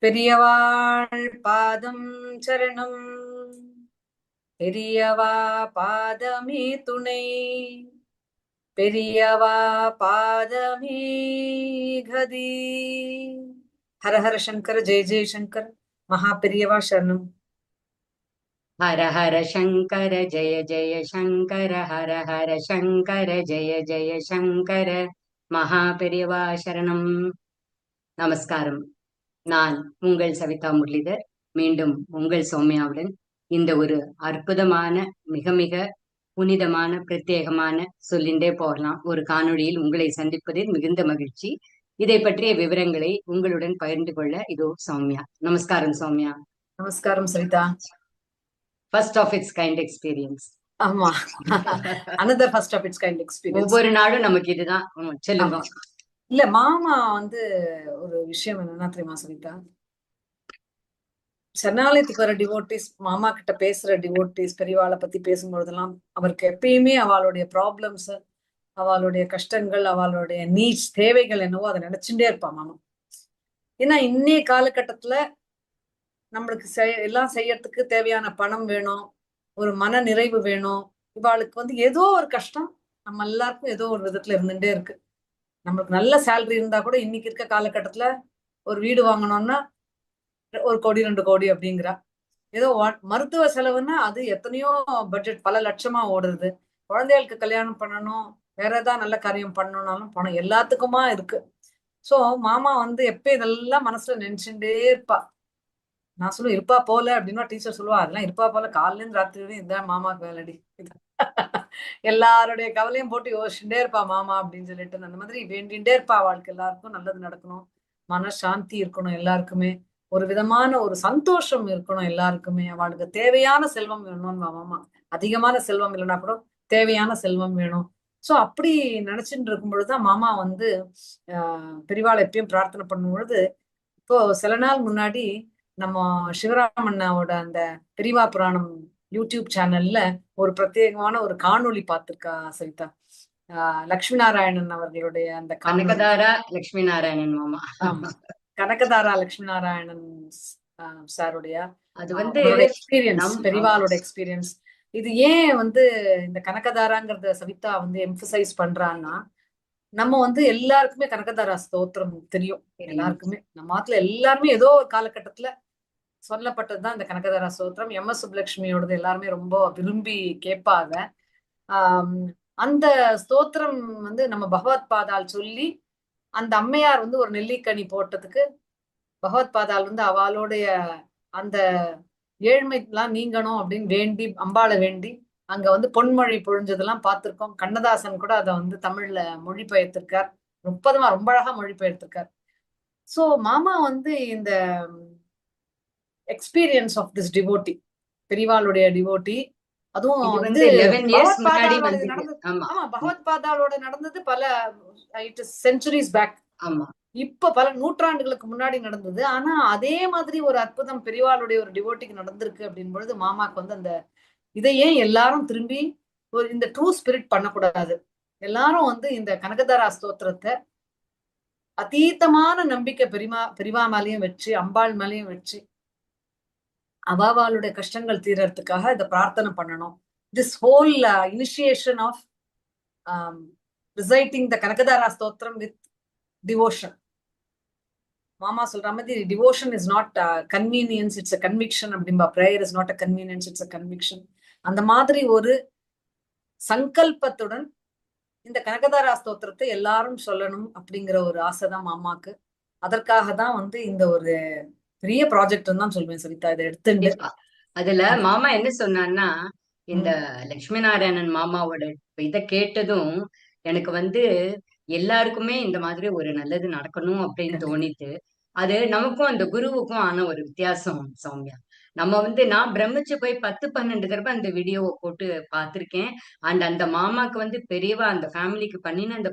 பெரியவாள் பாதம் சரணம். பெரியவா பாதமே துணை. பெரியவா பாதமே கதி. ஹர ஹர சங்கர ஜெய ஜெய சங்கர். மகா பெரியவா சரணம். ஹர ஹர சங்கர ஜெய ஜெய சங்கர ஹர ஹர சங்கர ஜெய ஜெய சங்கர மகா பெரியவா சரணம். நமஸ்காரம். நான் உங்கள் சவிதா முரளிதர். மீண்டும் உங்கள் சௌமியாவுடன் இந்த ஒரு அற்புதமான மிக மிக புனிதமான பிரத்யேகமான சொல்லிண்டே போகலாம் ஒரு காணொளியில் உங்களை சந்திப்பதில் மிகுந்த மகிழ்ச்சி. இதை பற்றிய விவரங்களை உங்களுடன் பகிர்ந்து கொள்ள இதோ சௌமியா. நமஸ்காரம் சௌமியா. நமஸ்காரம் Saritha. First of it's kind experience. ஆமா, another first of its kind experience. ஒவ்வொரு நாளும் நமக்கு இதுதான். சொல்லுங்க. இல்ல மாமா ஒரு விஷயம் என்னன்னா தெரியுமா சரிதா, சரணாலயத்துக்கு வர டிவோட்டிஸ், மாமா கிட்ட பேசுற டிவோட்டிஸ், பெரியவாளை பத்தி பேசும்பொழுதெல்லாம் அவருக்கு எப்பயுமே அவளுடைய ப்ராப்ளம்ஸ், அவளுடைய கஷ்டங்கள், அவளுடைய நீட்ஸ், தேவைகள் என்னவோ அதை நினைச்சுட்டே இருப்பா மாமா. ஏன்னா இன்னைய காலகட்டத்துல நம்மளுக்கு எல்லாம் செய்யறதுக்கு தேவையான பணம் வேணும், ஒரு மன நிறைவு வேணும். இவாளுக்கு ஏதோ ஒரு கஷ்டம் நம்ம எல்லாருக்கும் ஏதோ ஒரு விதத்துல இருந்துட்டே இருக்கு. நம்மளுக்கு நல்ல சேலரி இருந்தா கூட இன்னைக்கு இருக்க காலகட்டத்துல ஒரு வீடு வாங்கணும்னா 1 கோடி 2 கோடி அப்படிங்கிறா. ஏதோ மருத்துவ செலவுன்னா அது எத்தனையோ பட்ஜெட், பல லட்சமா ஓடுறது. குழந்தைகளுக்கு கல்யாணம் பண்ணணும், வேற ஏதாவது நல்ல காரியம் பண்ணணும்னாலும் பணம் எல்லாத்துக்குமா இருக்கு. சோ மாமா எப்ப இதெல்லாம் மனசுல நினைச்சுட்டே இருப்பா. நான் சொல்லுவேன் இருப்பா போல அப்படின்னா, டீச்சர் சொல்லுவா அதெல்லாம் இருப்பா போல, காலையில இருந்து ராத்திரி வரையும் இதான் மாமாக்கு வேலைடி. எல்லாருடைய கவலையும் போட்டு யோசிச்சுட்டே இருப்பா மாமா அப்படின்னு சொல்லிட்டு, அந்த மாதிரி வேண்டிகிட்டே இருப்பா. அவளுக்கு எல்லாருக்கும் நல்லது நடக்கணும், மனசாந்தி இருக்கணும், எல்லாருக்குமே ஒரு விதமான ஒரு சந்தோஷம் இருக்கணும், எல்லாருக்குமே அவளுக்கு தேவையான செல்வம் வேணும்னு மாமா. அதிகமான செல்வம் இல்லைன்னா கூட தேவையான செல்வம் வேணும். சோ அப்படி நினைச்சுட்டு இருக்கும் பொழுதுதான் மாமா பெரியவாளை எப்பயும் பிரார்த்தனை பண்ணும் பொழுது, இப்போ சில நாள் முன்னாடி நம்ம சிவராமண்ணாவோட அந்த பெரியவா புராணம் யூடியூப் சேனல்ல ஒரு பிரத்யேகமான ஒரு காணொளி பார்த்திருக்கா சவிதா. லட்சுமி நாராயணன் அவர்களுடைய அந்த கனகதாரா லட்சுமி நாராயணன் மாமா. ஆமா, கனகதாரா லட்சுமி நாராயணன் சாருடைய அது அவரோட எக்ஸ்பீரியன்ஸ், பெரியவாளோட எக்ஸ்பீரியன்ஸ். இது ஏன் இந்த கனகதாராங்கிறத சவிதா எம்பசைஸ் பண்றான்னா, நம்ம எல்லாருக்குமே கனகதாரா ஸ்தோத்திரம் தெரியும். எல்லாருக்குமே நம்ம ஆத்துல எல்லாருமே ஏதோ ஒரு காலகட்டத்துல சொல்லப்பட்டதுதான் இந்த கனகதாரா ஸ்தோத்திரம். எம்.எஸ். சுப்புலட்சுமியோடது எல்லாருமே ரொம்ப விரும்பி கேட்பாங்க. ஆஹ் அந்த ஸ்தோத்திரம் நம்ம பகவத் பாதால் சொல்லி, அந்த அம்மையார் ஒரு நெல்லிக்கனி போட்டதுக்கு பகவத் பாதால் அவளுடைய அந்த ஏழ்மை எல்லாம் நீங்கணும் அப்படின்னு வேண்டி, அம்பாளை வேண்டி அங்க பொன்மொழி பொழிஞ்சதெல்லாம் பார்த்திருக்கோம். கண்ணதாசன் கூட அதை தமிழ்ல மொழிபெயர்த்திருக்கார். ரொம்ப அழகா மொழிபெயர்த்திருக்கார். சோ மாமா இந்த எக்ஸ்பீரியன்ஸ் ஆஃப் திஸ் டிவோட்டி, பெரியவாளுடைய டிவோட்டி, அதுவும் பகவத் பாதாளோட நடந்தது. ஆமா, பகவத் பாதாளோட நடந்தது பல செஞ்சுரிஸ் பேக். ஆமா, இப்ப பல நூற்றாண்டுகளுக்கு முன்னாடி நடந்தது. ஆனா அதே மாதிரி ஒரு அற்புதம் பெரியவாளுடைய ஒரு டிவோட்டிக்கு நடந்திருக்கு அப்படின் பொழுது மாமாக்கு அந்த இதை ஏன் எல்லாரும் திரும்பி ஒரு இந்த ட்ரூ ஸ்பிரிட் பண்ணக்கூடாது, எல்லாரும் இந்த கனகதாரா ஸ்தோத்திரத்தை அதீதமான நம்பிக்கை பெரியவா மேலையும் வச்சு, அம்பாள் மேலையும் வச்சு அவளுடைய கஷ்டங்கள் தீரறதுக்காக இதை பிரார்த்தனை பண்ணணும். This whole initiation of reciting the Kanakadhara Stotram with devotion. மாமா சொல்ற மாதிரி devotion is not convenience, it's a conviction அப்படின்பா. Prayer is not a convenience, it's a conviction. அந்த மாதிரி ஒரு சங்கல்பத்துடன் இந்த கனகதாரா ஸ்தோத்திரத்தை எல்லாரும் சொல்லணும் அப்படிங்கிற ஒரு ஆசைதான் மாமாக்கு. அதற்காக தான் இந்த ஒரு பெரிய ப்ராஜெக்ட் தான் சொல்வேன் சவிதா, இதை எடுத்துட்டு. அதுல மாமா என்ன சொன்னான்னா, இந்த லட்சுமி நாராயணன் மாமாவோட இதை கேட்டதும் எனக்கு எல்லாருக்குமே இந்த மாதிரி ஒரு நல்லது நடக்கணும் அப்படின்னு தோணித்து. அது நமக்கும் அந்த குருவுக்கும் ஆன ஒரு வித்தியாசம் சௌமியா. நம்ம நான் பிரமிச்சு போய் 10-12 தடவை அந்த வீடியோவை போட்டு பார்த்திருக்கேன். அந்த மாமாக்கு பெரியவா அந்த ஃபேமிலிக்கு பண்ணின அந்த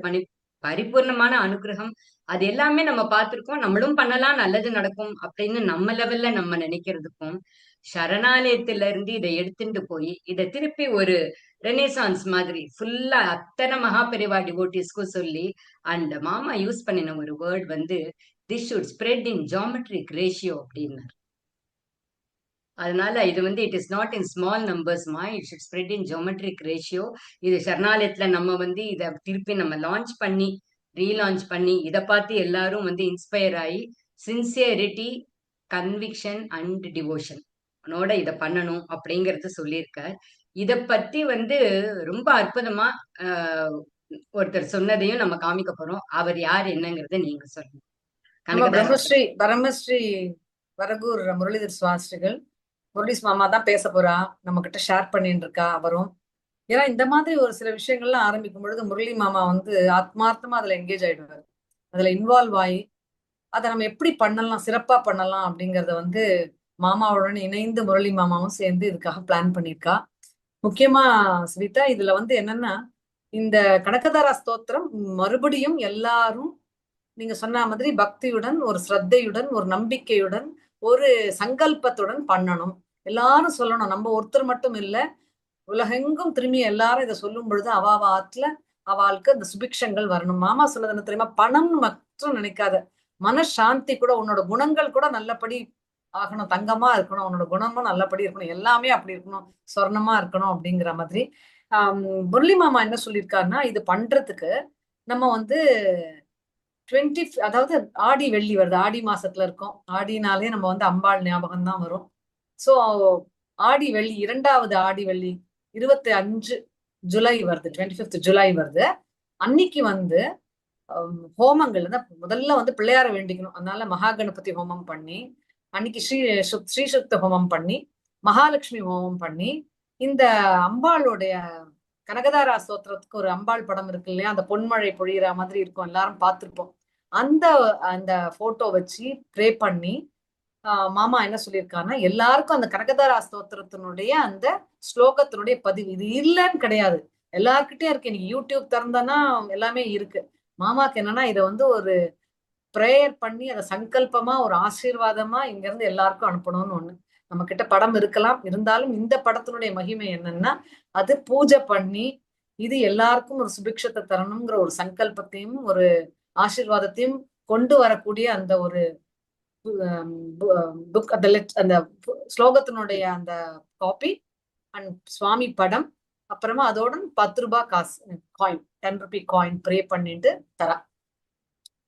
பரிபூர்ணமான அனுகிரகம் அது எல்லாமே நம்ம பார்த்திருக்கோம். நம்மளும் பண்ணலாம், நல்லது நடக்கும் அப்படின்னு நம்ம லெவல்ல நம்ம நினைக்கிறதுக்கும், சரணாலயத்துல இருந்து இதை எடுத்துட்டு போய் இதை திருப்பி ஒரு ரெனேசான்ஸ் மாதிரி ஃபுல்லா அத்தனை மகா பெரிவா டிவோட்டிஸ்க்கும் சொல்லி, அந்த மாமா யூஸ் பண்ணின ஒரு word this should spread in geometric ratio அப்படின்னாரு. அதனால இது வந்து it is not in small நம்பர்ஸ்மா, it should spread in geometric ratio. இது சரணாலயத்துல நம்ம வந்து இதை திருப்பி நம்ம லான்ச் பண்ணி ரீலான்ச் பண்ணி இதை பார்த்து எல்லாரும் வந்து இன்ஸ்பயர் ஆகி சின்சியரிட்டி, கன்விக்ஷன் அண்ட் டிவோஷன் உன்னோட இதை பண்ணணும் அப்படிங்கறது சொல்லியிருக்கார். இத பத்தி வந்து ரொம்ப அற்புதமா ஆஹ், ஒருத்தர் சொன்னதையும் நம்ம காமிக்க போறோம். அவர் யார் என்னங்கறத நீங்க சொல்லணும். நம்ம கனகதாரா பத்தி. பிரம்மஸ்ரீ வரகூர் முரளிதர் சுவாஸ்திரிகள் முரளிஸ் மாமா தான் பேச போறா, நம்ம கிட்ட ஷேர் பண்ணிட்டு இருக்கா அவரும். ஏன்னா இந்த மாதிரி ஒரு சில விஷயங்கள்லாம் ஆரம்பிக்கும் பொழுது முரளி மாமா வந்து ஆத்மார்த்தமா அதுல என்கேஜ் ஆயிடுவாரு, அதுல இன்வால்வ் ஆகி அதை நம்ம எப்படி பண்ணலாம், சிறப்பா பண்ணலாம் அப்படிங்கறத வந்து மாமாவுடன் இணைந்து முரளி மாமாவும் சேர்ந்து இதுக்காக பிளான் பண்ணியிருக்கா. முக்கியமா ஸ்விதா, இதுல வந்து என்னன்னா இந்த கனகதாரா ஸ்தோத்திரம் மறுபடியும் எல்லாரும் நீங்க சொன்ன மாதிரி பக்தியுடன், ஒரு ஸ்ரத்தையுடன், ஒரு நம்பிக்கையுடன், ஒரு சங்கல்பத்துடன் பண்ணணும். எல்லாரும் சொல்லணும், நம்ம ஒருத்தர் மட்டும் இல்ல, உலகெங்கும் திரும்பி எல்லாரும் இதை சொல்லும் பொழுது அவாவ ஆத்துல அவளுக்கு அந்த சுபிக்ஷங்கள் வரணும். மாமா சொன்னது என்ன தெரியுமா, பணம்னு மட்டும் நினைக்காத, மனசாந்தி கூட, உன்னோட குணங்கள் கூட நல்லபடி ஆகணும், தங்கமா இருக்கணும், உன்னோட குணமும் நல்லபடி இருக்கணும், எல்லாமே அப்படி இருக்கணும், சொர்ணமா இருக்கணும் அப்படிங்கிற மாதிரி. முரளி மாமா என்ன சொல்லியிருக்காருன்னா, இது பண்றதுக்கு நம்ம வந்து 20, அதாவது ஆடி வெள்ளி வருது, ஆடி மாசத்துல இருக்கோம், ஆடினாலே நம்ம வந்து அம்பாள் ஞாபகம் தான் வரும். சோ ஆடி வெள்ளி, இரண்டாவது ஆடி வெள்ளி 25 ஜூலை வருது, 25th ஜூலை வருது. அன்னைக்கு வந்து ஹோமங்கள் தான் முதல்ல வந்து பிள்ளையார வேண்டிக்கணும். அதனால மகா கணபதி ஹோமம் பண்ணி, அன்னைக்கு ஸ்ரீசுக்த ஹோமம் பண்ணி, மகாலட்சுமி ஹோமம் பண்ணி, இந்த அம்பாளுடைய கனகதாரா ஸ்தோத்திரத்துக்கு ஒரு அம்பாள் படம் இருக்கு இல்லையா, அந்த பொன்மழை பொழியிற மாதிரி இருக்கும், எல்லாரும் பார்த்திருப்போம். அந்த அந்த போட்டோ வச்சு ப்ரே பண்ணி மாமா என்ன சொல்லியிருக்காருன்னா, எல்லாருக்கும் அந்த கனகதாரா ஸ்தோத்திரத்தினுடைய அந்த ஸ்லோகத்தினுடைய பதிவு இது இல்லைன்னு கிடையாது, எல்லார்கிட்டயும் இருக்கு. இன்னைக்கு யூடியூப் திறந்தனா எல்லாமே இருக்கு. மாமாக்கு என்னன்னா இதை வந்து ஒரு ப்ரேயர் பண்ணி அதை சங்கல்பமா ஒரு ஆசீர்வாதமா இங்க இருந்து எல்லாருக்கும் அனுப்பணும்னு ஒண்ணு. நம்ம கிட்ட படம் இருக்கலாம், இருந்தாலும் இந்த படத்தினுடைய மகிமை என்னன்னா, அது பூஜை பண்ணி இது எல்லாருக்கும் ஒரு சுபிக்ஷத்தை தரணுங்கிற ஒரு சங்கல்பத்தையும் ஒரு ஆசீர்வாதத்தையும் கொண்டு வரக்கூடிய அந்த ஒரு புக், அந்த ஸ்லோகத்தினுடைய அந்த காப்பி அண்ட் சுவாமி படம், அப்புறமா அதோட 10 ரூபாய் காசு காயின், 10 ரூபி காயின் ப்ரே பண்ணிட்டு தரா.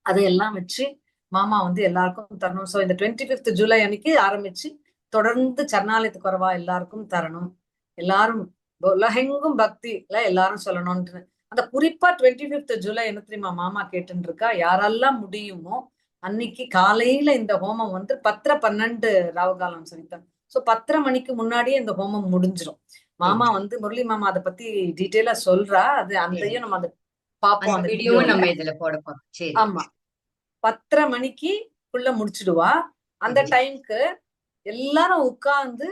அதையெல்லாம் வச்சு மாமா வந்து எல்லாருக்கும் தரணும். சோ இந்த 25th ஜூலை அன்னைக்கு ஆரம்பிச்சு தொடர்ந்து சரணாலயத்துக்கு வரவா எல்லாருக்கும் தரணும். எல்லாரும் உலகெங்கும் பக்தில எல்லாரும் சொல்லணும்னு அந்த குறிப்பா 25th ஜூலை என்ன தெரியுமா மாமா கேட்டுன்னு இருக்கா, யாரெல்லாம் முடியுமோ அன்னைக்கு காலையில இந்த ஹோமம் வந்து 10:12 ராவுகாலம் சரிதா. சோ 10:30 மணிக்கு முன்னாடியே இந்த ஹோமம் முடிஞ்சிடும். மாமா வந்து முரளி மாமா அதை பத்தி டீட்டெயிலா சொல்றா, அது அந்தையும் நம்ம அதை பார்ப்போம் அந்த வீடியோவும் வீடியோல. நம்ம இதுல போட போறோம். சரி. ஆமா, 10:30 மணிக்குள்ள முடிச்சிடுவா. அந்த சரி. டைம்க்கு எல்லாரும் உட்கார்ந்து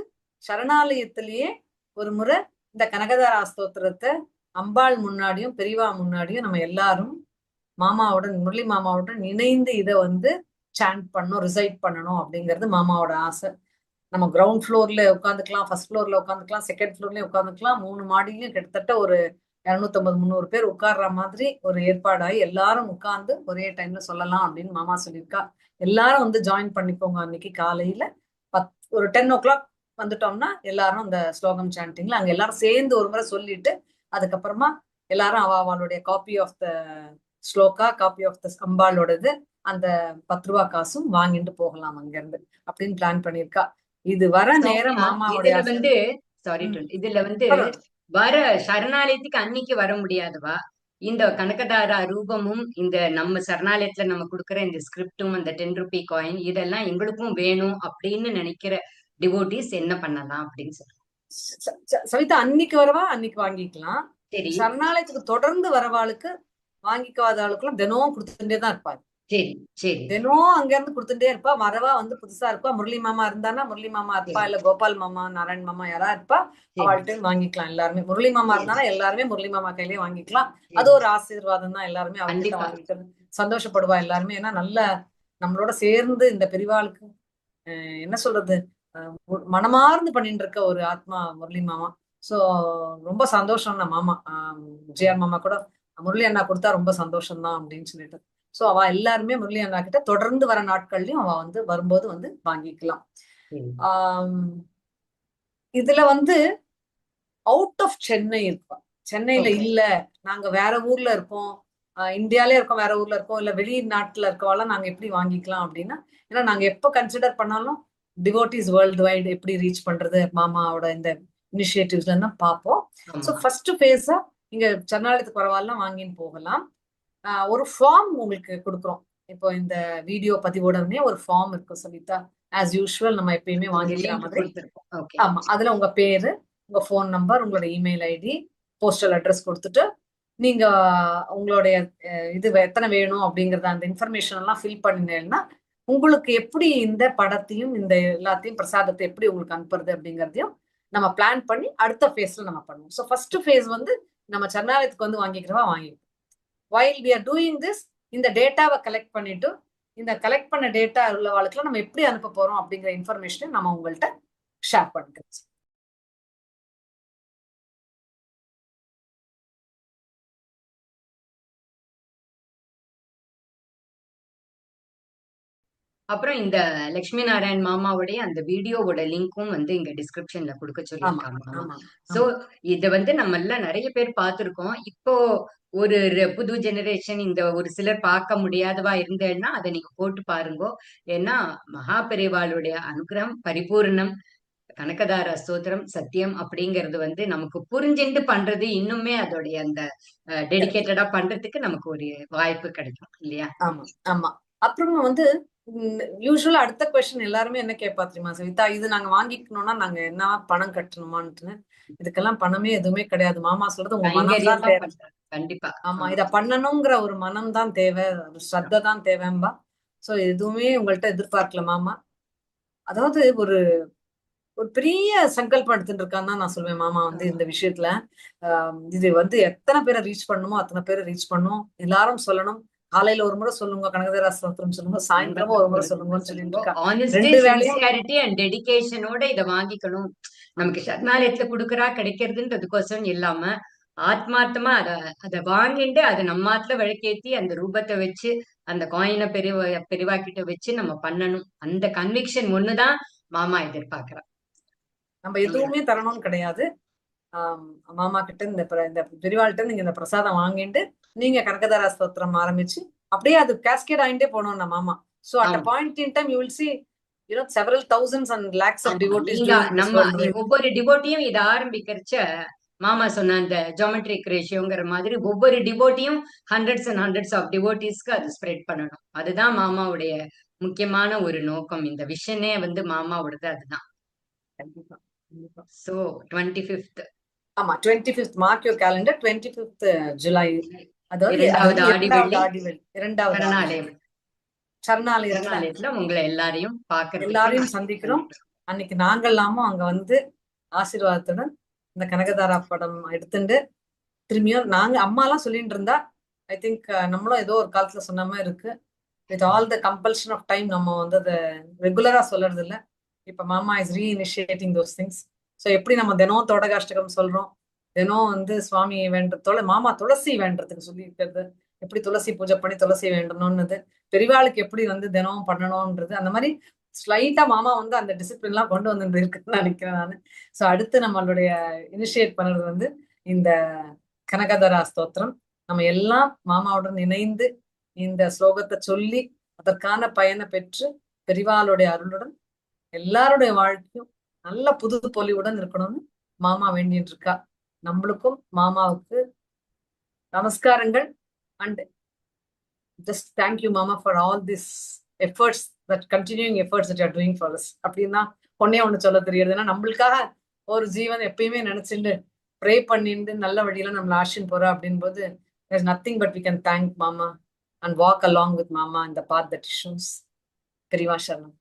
சரணாலயத்திலேயே ஒரு முறை இந்த கனகதாரா ஸ்தோத்திரத்தை அம்பாள் முன்னாடியும் பெரியவா முன்னாடியும் நம்ம எல்லாரும் மாமாவுடன், முரளி மாமாவுடன் இணைந்து இதை வந்து சாண்ட் பண்ணணும், ரிசைட் பண்ணணும் அப்படிங்கிறது மாமாவோட ஆசை. நம்ம கிரவுண்ட் ஃப்ளோர்ல உட்காந்துக்கலாம், ஃபர்ஸ்ட் ஃப்ளோர்ல உட்காந்துக்கலாம், செகண்ட் ஃப்ளோர்லயும் உட்காந்துக்கலாம், 3 மாடியிலயும் கிட்டத்தட்ட ஒரு 250-300 பேர் உட்கார்ற மாதிரி ஒரு ஏற்பாடாகி எல்லாரும் உட்கார்ந்து ஒரே டைம்ல சொல்லலாம் அப்படின்னு மாமா சொல்லியிருக்கா. எல்லாரும் வந்து ஜாயின் பண்ணிக்கோங்க. அன்னைக்கு காலையில ஒரு 10 o'clock வந்துட்டோம்னா எல்லாரும் அந்த ஸ்லோகம் சாண்டிங்ல அங்க எல்லாரும் சேர்ந்து ஒரு முறை சொல்லிட்டு, அதுக்கப்புறமா எல்லாரும் அவளுடைய copy of the shloka, copy of the அம்பாளோடது, அந்த 10 ரூபாய் காசும் வாங்கிட்டு போகலாம் அங்க இருந்து அப்படின்னு பிளான் பண்ணிருக்கா. இது வர நேரம் மாமாவுடைய இதுல வந்து சாரி இதுல வந்து வர சரணாலயத்துக்கு அன்னைக்கு வர முடியாதுவா, இந்த கனகதாரா ரூபமும் இந்த நம்ம சரணாலயத்துல நம்ம கொடுக்குற இந்த ஸ்கிரிப்டும் அந்த 10 ரூபி காயின் இதெல்லாம் எங்களுக்கும் வேணும் அப்படின்னு நினைக்கிற டிவோட்டிஸ் என்ன பண்ணலாம் அப்படின்னு சொல்லி. சவிதா அன்னைக்கு வரவா அன்னைக்கு வாங்கிக்கலாம். சரி சரணாலயத்துக்கு தொடர்ந்து வரவாளுக்கு வாங்கிக்காத ஆளுக்குலாம் தினம் கொடுத்துட்டே தான் இருப்பாரு. சரி சரி. தினம் அங்க இருந்து கொடுத்துட்டே இருப்பா. வரவா வந்து புதுசா இருப்பா. முரளி மாமா இருந்தானா முரளி மாமா இருப்பா, இல்ல கோபால் மாமா, நாராயண் மாமா யாரா இருப்பா, அவள்கிட்ட வாங்கிக்கலாம் எல்லாருமே. முரளி மாமா இருந்தானா எல்லாருமே முரளி மாமா கையிலேயே வாங்கிக்கலாம். அது ஒரு ஆசீர்வாதம் தான், எல்லாருமே அவர்கிட்ட வாங்கிக்கிறது சந்தோஷப்படுவா எல்லாருமே. ஏன்னா நல்ல நம்மளோட சேர்ந்து இந்த பெரிவாளுக்கு என்ன சொல்றது, மனமார்ந்து பண்ணிட்டு இருக்க ஒரு ஆத்மா முரளி மாமா. சோ ரொம்ப சந்தோஷம் தான் மாமா. ஜிஆர் மாமா கூட முரளி அண்ணா கொடுத்தா ரொம்ப சந்தோஷம் தான் அப்படின்னு சொல்லிட்டு சோ அவ எல்லாருமே முரளி அண்ணா கிட்ட தொடர்ந்து வர நாட்கள்லயும் அவ வந்து வரும்போது வந்து வாங்கிக்கலாம். ஆஹ் இதுல வந்து அவுட் ஆஃப் சென்னை இருப்பா. சென்னையில ஓகே. இல்ல, நாங்க வேற ஊர்ல இருக்கோம், இந்தியாலே இருக்கோம், வேற ஊர்ல இருக்கோம், இல்ல வெளிநாட்டுல இருக்கவாலாம் நாங்க எப்படி வாங்கிக்கலாம் அப்படின்னா, ஏன்னா நாங்க எப்ப கன்சிடர் பண்ணாலும் டிவோட்டிஸ் வேர்ல்டு வைடு எப்படி ரீச் பண்றது மாமாவோட இந்த இனிஷியேட்டிவ்ஸ்ல தான் பார்ப்போம். ஸோ ஆமா. ஃபர்ஸ்ட் ஃபேஸா இங்க சரணாலயத்துக்கு பரவாயில்லாம் வாங்கின்னு போகலாம். ஒரு ஃபார்ம் உங்களுக்கு கொடுக்குறோம். இப்போ இந்த வீடியோ பதிவோடனே ஒரு ஃபார்ம் இருக்கு சவிதா, ஆஸ் யூஷுவல் நம்ம எப்பயுமே ஒரு வாங்கிக்கிற லிங்க் மாதிரி. கொடுத்திருக்கோம். ஓகே. ஆமா, அதுல உங்க பேரு, உங்க ஃபோன் நம்பர், உங்களோட இமெயில் ஐடி, போஸ்டல் அட்ரஸ் கொடுத்துட்டு நீங்க உங்களுடைய இது எத்தனை வேணும் அப்படிங்கறத அந்த இன்ஃபர்மேஷன் எல்லாம் ஃபில் பண்ணினீங்கன்னா உங்களுக்கு எப்படி இந்த படத்தையும் இந்த எல்லாத்தையும் பிரசாதத்தை எப்படி உங்களுக்கு அனுப்புறது அப்படிங்கறதையும் நம்ம பிளான் பண்ணி அடுத்த ஃபேஸ்ல நம்ம பண்ணுவோம். ஸோ ஃபர்ஸ்ட் ஃபேஸ் வந்து நம்ம சரணாலயத்துக்கு வந்து வாங்கிக்கிறவா வாங்கி while we are doing this இந்த டேட்டாவை கலெக்ட் பண்ணிட்டு இந்த கலெக்ட் பண்ண டேட்டா உள்ளவாளுக்குலாம் நம்ம எப்படி அனுப்ப போறோம் அப்படிங்கிற இன்ஃபர்மேஷனை நம்ம உங்கள்கிட்ட ஷேர் பண்ணிக்கிறோம். அப்புறம் இந்த லட்சுமி நாராயண் மாமாவுடைய அந்த வீடியோவோட லிங்க்கும் வந்து இங்க டிஸ்கிரிப்ஷன்ல கொடுக்க ஆமா சொல்லியிருக்காங்க மாமா. ஆமா சோ ஆமா இத வந்து நம்ம எல்லாம் நிறைய பேர் பார்த்திருக்கோம். இப்போ ஒரு புது ஜெனரேஷன் இந்த ஒரு சிலர் பார்க்க முடியாதவா இருந்தேன்னா அதை நீங்க போட்டு பாருங்க. ஏன்னா மகா பெரிவாளுடைய அனுகிரகம் பரிபூர்ணம், கனகதார ஸ்தோத்திரம் சத்தியம் அப்படிங்கிறது வந்து நமக்கு புரிஞ்சுண்டு பண்றது இன்னுமே அதோடைய அந்த correct. டெடிகேட்டடா பண்றதுக்கு நமக்கு ஒரு வாய்ப்பு கிடைக்கும் இல்லையா? ஆமா ஆமா. அப்புறமா வந்து யூஸ்வலா அடுத்த கொஸ்டின் எல்லாருமே என்ன கேட்பா தெரியுமா சவிதா, இது நாங்க வாங்கிக்கணும்னா நாங்க என்ன பணம் கட்டணுமான்னு. இதுக்கெல்லாம் பணமே எதுவுமே கிடையாது. மாமா சொல்றது உங்க மனம் தான் கைங்கரியமா தேவை. பண்றாங்க கண்டிப்பா. ஆமா, ஆமா. இத பண்ணணுங்கிற ஒரு மனம் தான் தேவை, ஒரு ஸ்ரத்த தான் தேவைம்பா. சோ எதுவுமே உங்கள்ட்ட எதிர்பார்க்கல மாமா. அதாவது ஒரு ஒரு பெரிய சங்கல்பம் எடுத்துட்டு இருக்கான்னு தான் நான் சொல்வேன் மாமா வந்து ஆமா. இந்த விஷயத்துல. இது வந்து எத்தனை பேரை ரீச் பண்ணணுமோ அத்தனை பேரை ரீச் பண்ணும். எல்லாரும் சொல்லணும். காலையில ஒரு முறை சொல்லுங்க கனகதாரா ஸ்தோத்திரம் சொல்லுங்க, சாயந்தரமும் ஒரு முறை சொல்லுங்கன்னு சொல்லிட்டு இருக்கா. ஆனஸ்டி, ரெண்டு வேளையும் சின்சியாரிட்டி அண்ட் டெடிகேஷனோட இதை வாங்கிக்கணும். நமக்கு சரணாலயத்துல கொடுக்கறா கிடைக்கிறதுன்றதுக்கோசரம் இல்லாம ஆத்மார்த்தமா அத வாங்கிட்டு அதை நம்மாத்துல விளக்கேத்தி அந்த ரூபத்தை வச்சு அந்த காயினை பெரிவா கிட்ட வச்சு நம்ம பண்ணணும். அந்த கன்விக்ஷன் ஒண்ணுதான் மாமா எதிர்பார்க்கிறா நம்ம இல்லையா? எதுவுமே தரணும்னு கிடையாது. ஆஹ் மாமா கிட்ட இந்த பெரியவாள்கிட்ட நீங்க இந்த பிரசாதம் வாங்கிட்டு நீங்க கனகதாரா ஸ்தோத்திரம் ஆரம்பிச்சு அப்படியே அது கேஸ்கேட் ஆயிட்டே போனோம்னா மாமா. So at a ஆமா. point in time you will see, several thousands and lakhs of ஆமா. devotees நீங்க doing this நம்ம world way. ஒவ்வொரு டிவோட்டியும் இதை ஆரம்பிக்கிறச்ச மாமா சொன்ன அந்த ஜியோமெட்ரிக் ரேஷியோங்கிற மாதிரி ஒவ்வொரு டிவோட்டியும் ஹண்ட்ரட்ஸ் அண்ட் ஹண்ட்ரட்ஸ் ஆஃப் டிவோட்டிஸ்க்கு அது ஸ்ப்ரெட் பண்ணணும். அதுதான் மாமாவுடைய முக்கியமான ஒரு நோக்கம். இந்த விஷனே வந்து மாமாவோடது அதுதான். கண்டிப்பா கண்டிப்பா. சோ 25th ஆமா, 25th mark your calendar, 25th July. அதாவது இரண்டாவது ஆடி இரண்டாவது வெள்ளி ஆடிவெள்ளி, இரண்டாவது சரணாலயம் சரணாலயத்துல சரணாலயத்துல உங்களை எல்லாரையும் பார்க்கறதுக்கு எல்லாரையும் நான் சந்திக்கிறோம். கண்டிப்பா. அன்னைக்கு நாங்கெல்லாமும் அங்க வந்து ஆசீர்வாதத்துடன் இந்த கனகதாரா படம் எடுத்துட்டு திரும்பியும் நாங்க அம்மா எல்லாம் சொல்லிட்டு இருந்தா, ஐ திங்க் நம்மளும் ஏதோ ஒரு காலத்துல சொன்ன மாதிரி இருக்கு. With all the compulsion of time நம்ம வந்து அதை ரெகுலரா சொல்றது இல்ல. இப்ப மாமா is reinitiating those things. So எப்படி நம்ம தினம் தோடகாஷ்டகம் சொல்றோம், தினம் வந்து சுவாமி வேண்ட மாமா துளசி வேண்டதுக்கு சொல்லி இருக்கிறது, எப்படி துளசி பூஜை பண்ணி துளசி வேண்டணும்னு பெரியவாளுக்கு எப்படி வந்து தினம் பண்ணணும்ன்றது, அந்த மாதிரி ஸ்லைட்டா மாமா வந்து அந்த டிசிப்ளின் எல்லாம் கொண்டு வந்து இருக்குன்னு நினைக்கிறேன் நான். ஸோ அடுத்து நம்மளுடைய இனிஷியேட் பண்றது வந்து இந்த கனகதரா ஸ்தோத்திரம். நம்ம எல்லாம் மாமாவுடன் இணைந்து இந்த ஸ்லோகத்தை சொல்லி அதற்கான பயனை பெற்று பெரிவாளுடைய அருளுடன் எல்லாருடைய வாழ்க்கையும் நல்ல புது பொலிவுடன் இருக்கணும்னு மாமா வேண்டிட்டு இருக்கா. நம்மளுக்கும் மாமாவுக்கு நமஸ்காரங்கள். அண்ட் ஜஸ்ட் தேங்க்யூ மாமா for all this efforts, that continuing efforts that you are doing for us. அப்படின்னா ஒன்னே ஒண்ணு சொல்ல தெரியுது, ஏன்னா நம்மளுக்காக ஒரு ஜீவன் எப்பயுமே நினைச்சுட்டு ப்ரே பண்ணிட்டு நல்ல வழியில நம்மள ஆஷின் போறா அப்படின் போது there's nothing but we can thank mama and walk along with mama in the path that she shows. பெரியவா சரணம்.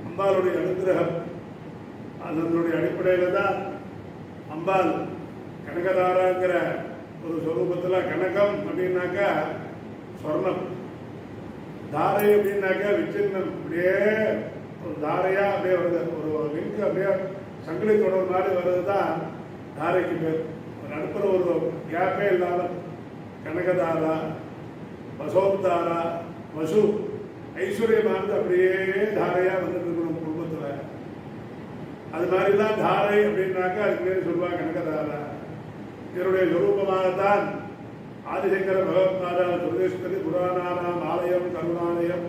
அம்பாளுடைய அனுகிரகம் அதனுடைய அடிப்படையில தான் அம்பாள் கனகதாராங்கிற ஒரு சொரூபத்தில் கனகம் அப்படின்னாக்கா சொர்ணம், தாரை அப்படின்னாக்கா விச்சின்னம், அப்படியே ஒரு தாரையா அப்படியே வருது, ஒரு லிங்க் அப்படியே சங்கிலி தொடர் மாதிரி வர்றது தான் தாரைக்கு பேர். நடுப்புற ஒரு கேப்பே இல்லாத கனகதாரா, வசோந்தாரா, வசு ஐஸ்வர்யமானது அப்படியே தாரையா வந்துட்டு இருக்கணும் குடும்பத்துல. அது மாதிரிலாம் தாரை அப்படின்னாக்கா அதுக்கு பேர் சொல்லுவாங்க கனகதாரா. இதனுடைய சொரூபமாகத்தான் ஆதிசங்கர பகவத்பாதா சுரதேஸ்வரி புராணானாம் ஆலயம் கருணாலயம்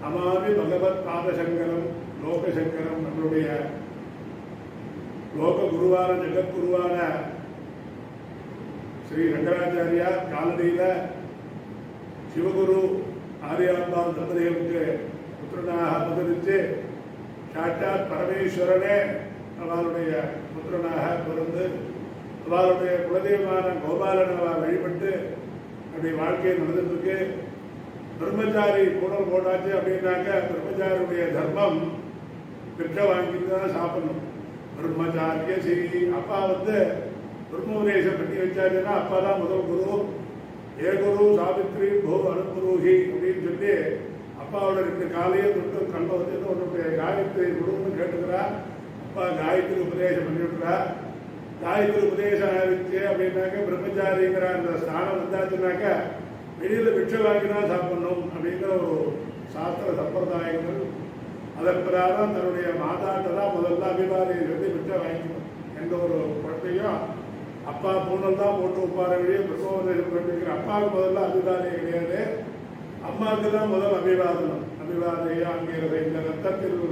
அமாமி பகவத் பாதசங்கரம் லோகசங்கரம். நம்மளுடைய லோக குருவான ஜெகத்குருவான ஸ்ரீ சங்கராச்சாரியா காலடியில சிவகுரு ஆரியாம்பாள் தம்பதிகளுக்கு புத்திரனாக அவதரித்து சாட்சாத் பரமேஸ்வரனே அவளுடைய புத்திரனாக பிறந்து அவளுடைய குலதெய்வமான கோபாலன் வழிபட்டு அப்படி வாழ்க்கையை நடந்துருக்கு. பிரம்மச்சாரி கூடல் போட்டாச்சு அப்படின்னாக்க பிரம்மச்சாரியுடைய தர்மம் பிற்ற வாங்கிட்டு தான் சாப்பிடணும். பிரம்மச்சாரிய சரி அப்பா பிரம்மோபதேசம் பண்ணி வச்சாச்சுன்னா அப்பா தான் முதல் குரு. ஏ குரு சாவித்ரி போ அனுப்புருகி அப்படின்னு சொல்லி அப்பாவோட 2 காலையும் தொட்டு கண்ணை வச்சுட்டு உன்னுடைய காயத்ரி குருன்னு கேட்டுக்கிறா. அப்பா காயத்ரி உபதேசம் பண்ணிவிட்டுறா. காயத்ரி உபதேசம் ஆயிடுச்சு அப்படின்னாக்க பிரம்மச்சாரிங்கிற அந்த ஸ்தானம் வந்தாச்சுனாக்க வெளியில பிட்சை வாங்கினா சாப்பிடணும் அப்படிங்கிற ஒரு சாஸ்திர சம்பிரதாயங்கள். அதன் பிரகாரம் தன்னுடைய மாதாட்ட தான் முதல்ல அபிவாதியை சொல்லி பிட்சை வாங்கிக்கணும். எந்த ஒரு குழந்தையும் அப்பா பூனல் தான் போட்டு உட்கார வழியே பிரசோதனம் பண்ணிக்கிற அப்பாவுக்கு முதல்ல அபிவாதியை கிடையாது, அம்மாவுக்கு தான் முதல் அபிவாதனம். அபிவாதையா அங்கே இந்த ரத்தத்தில்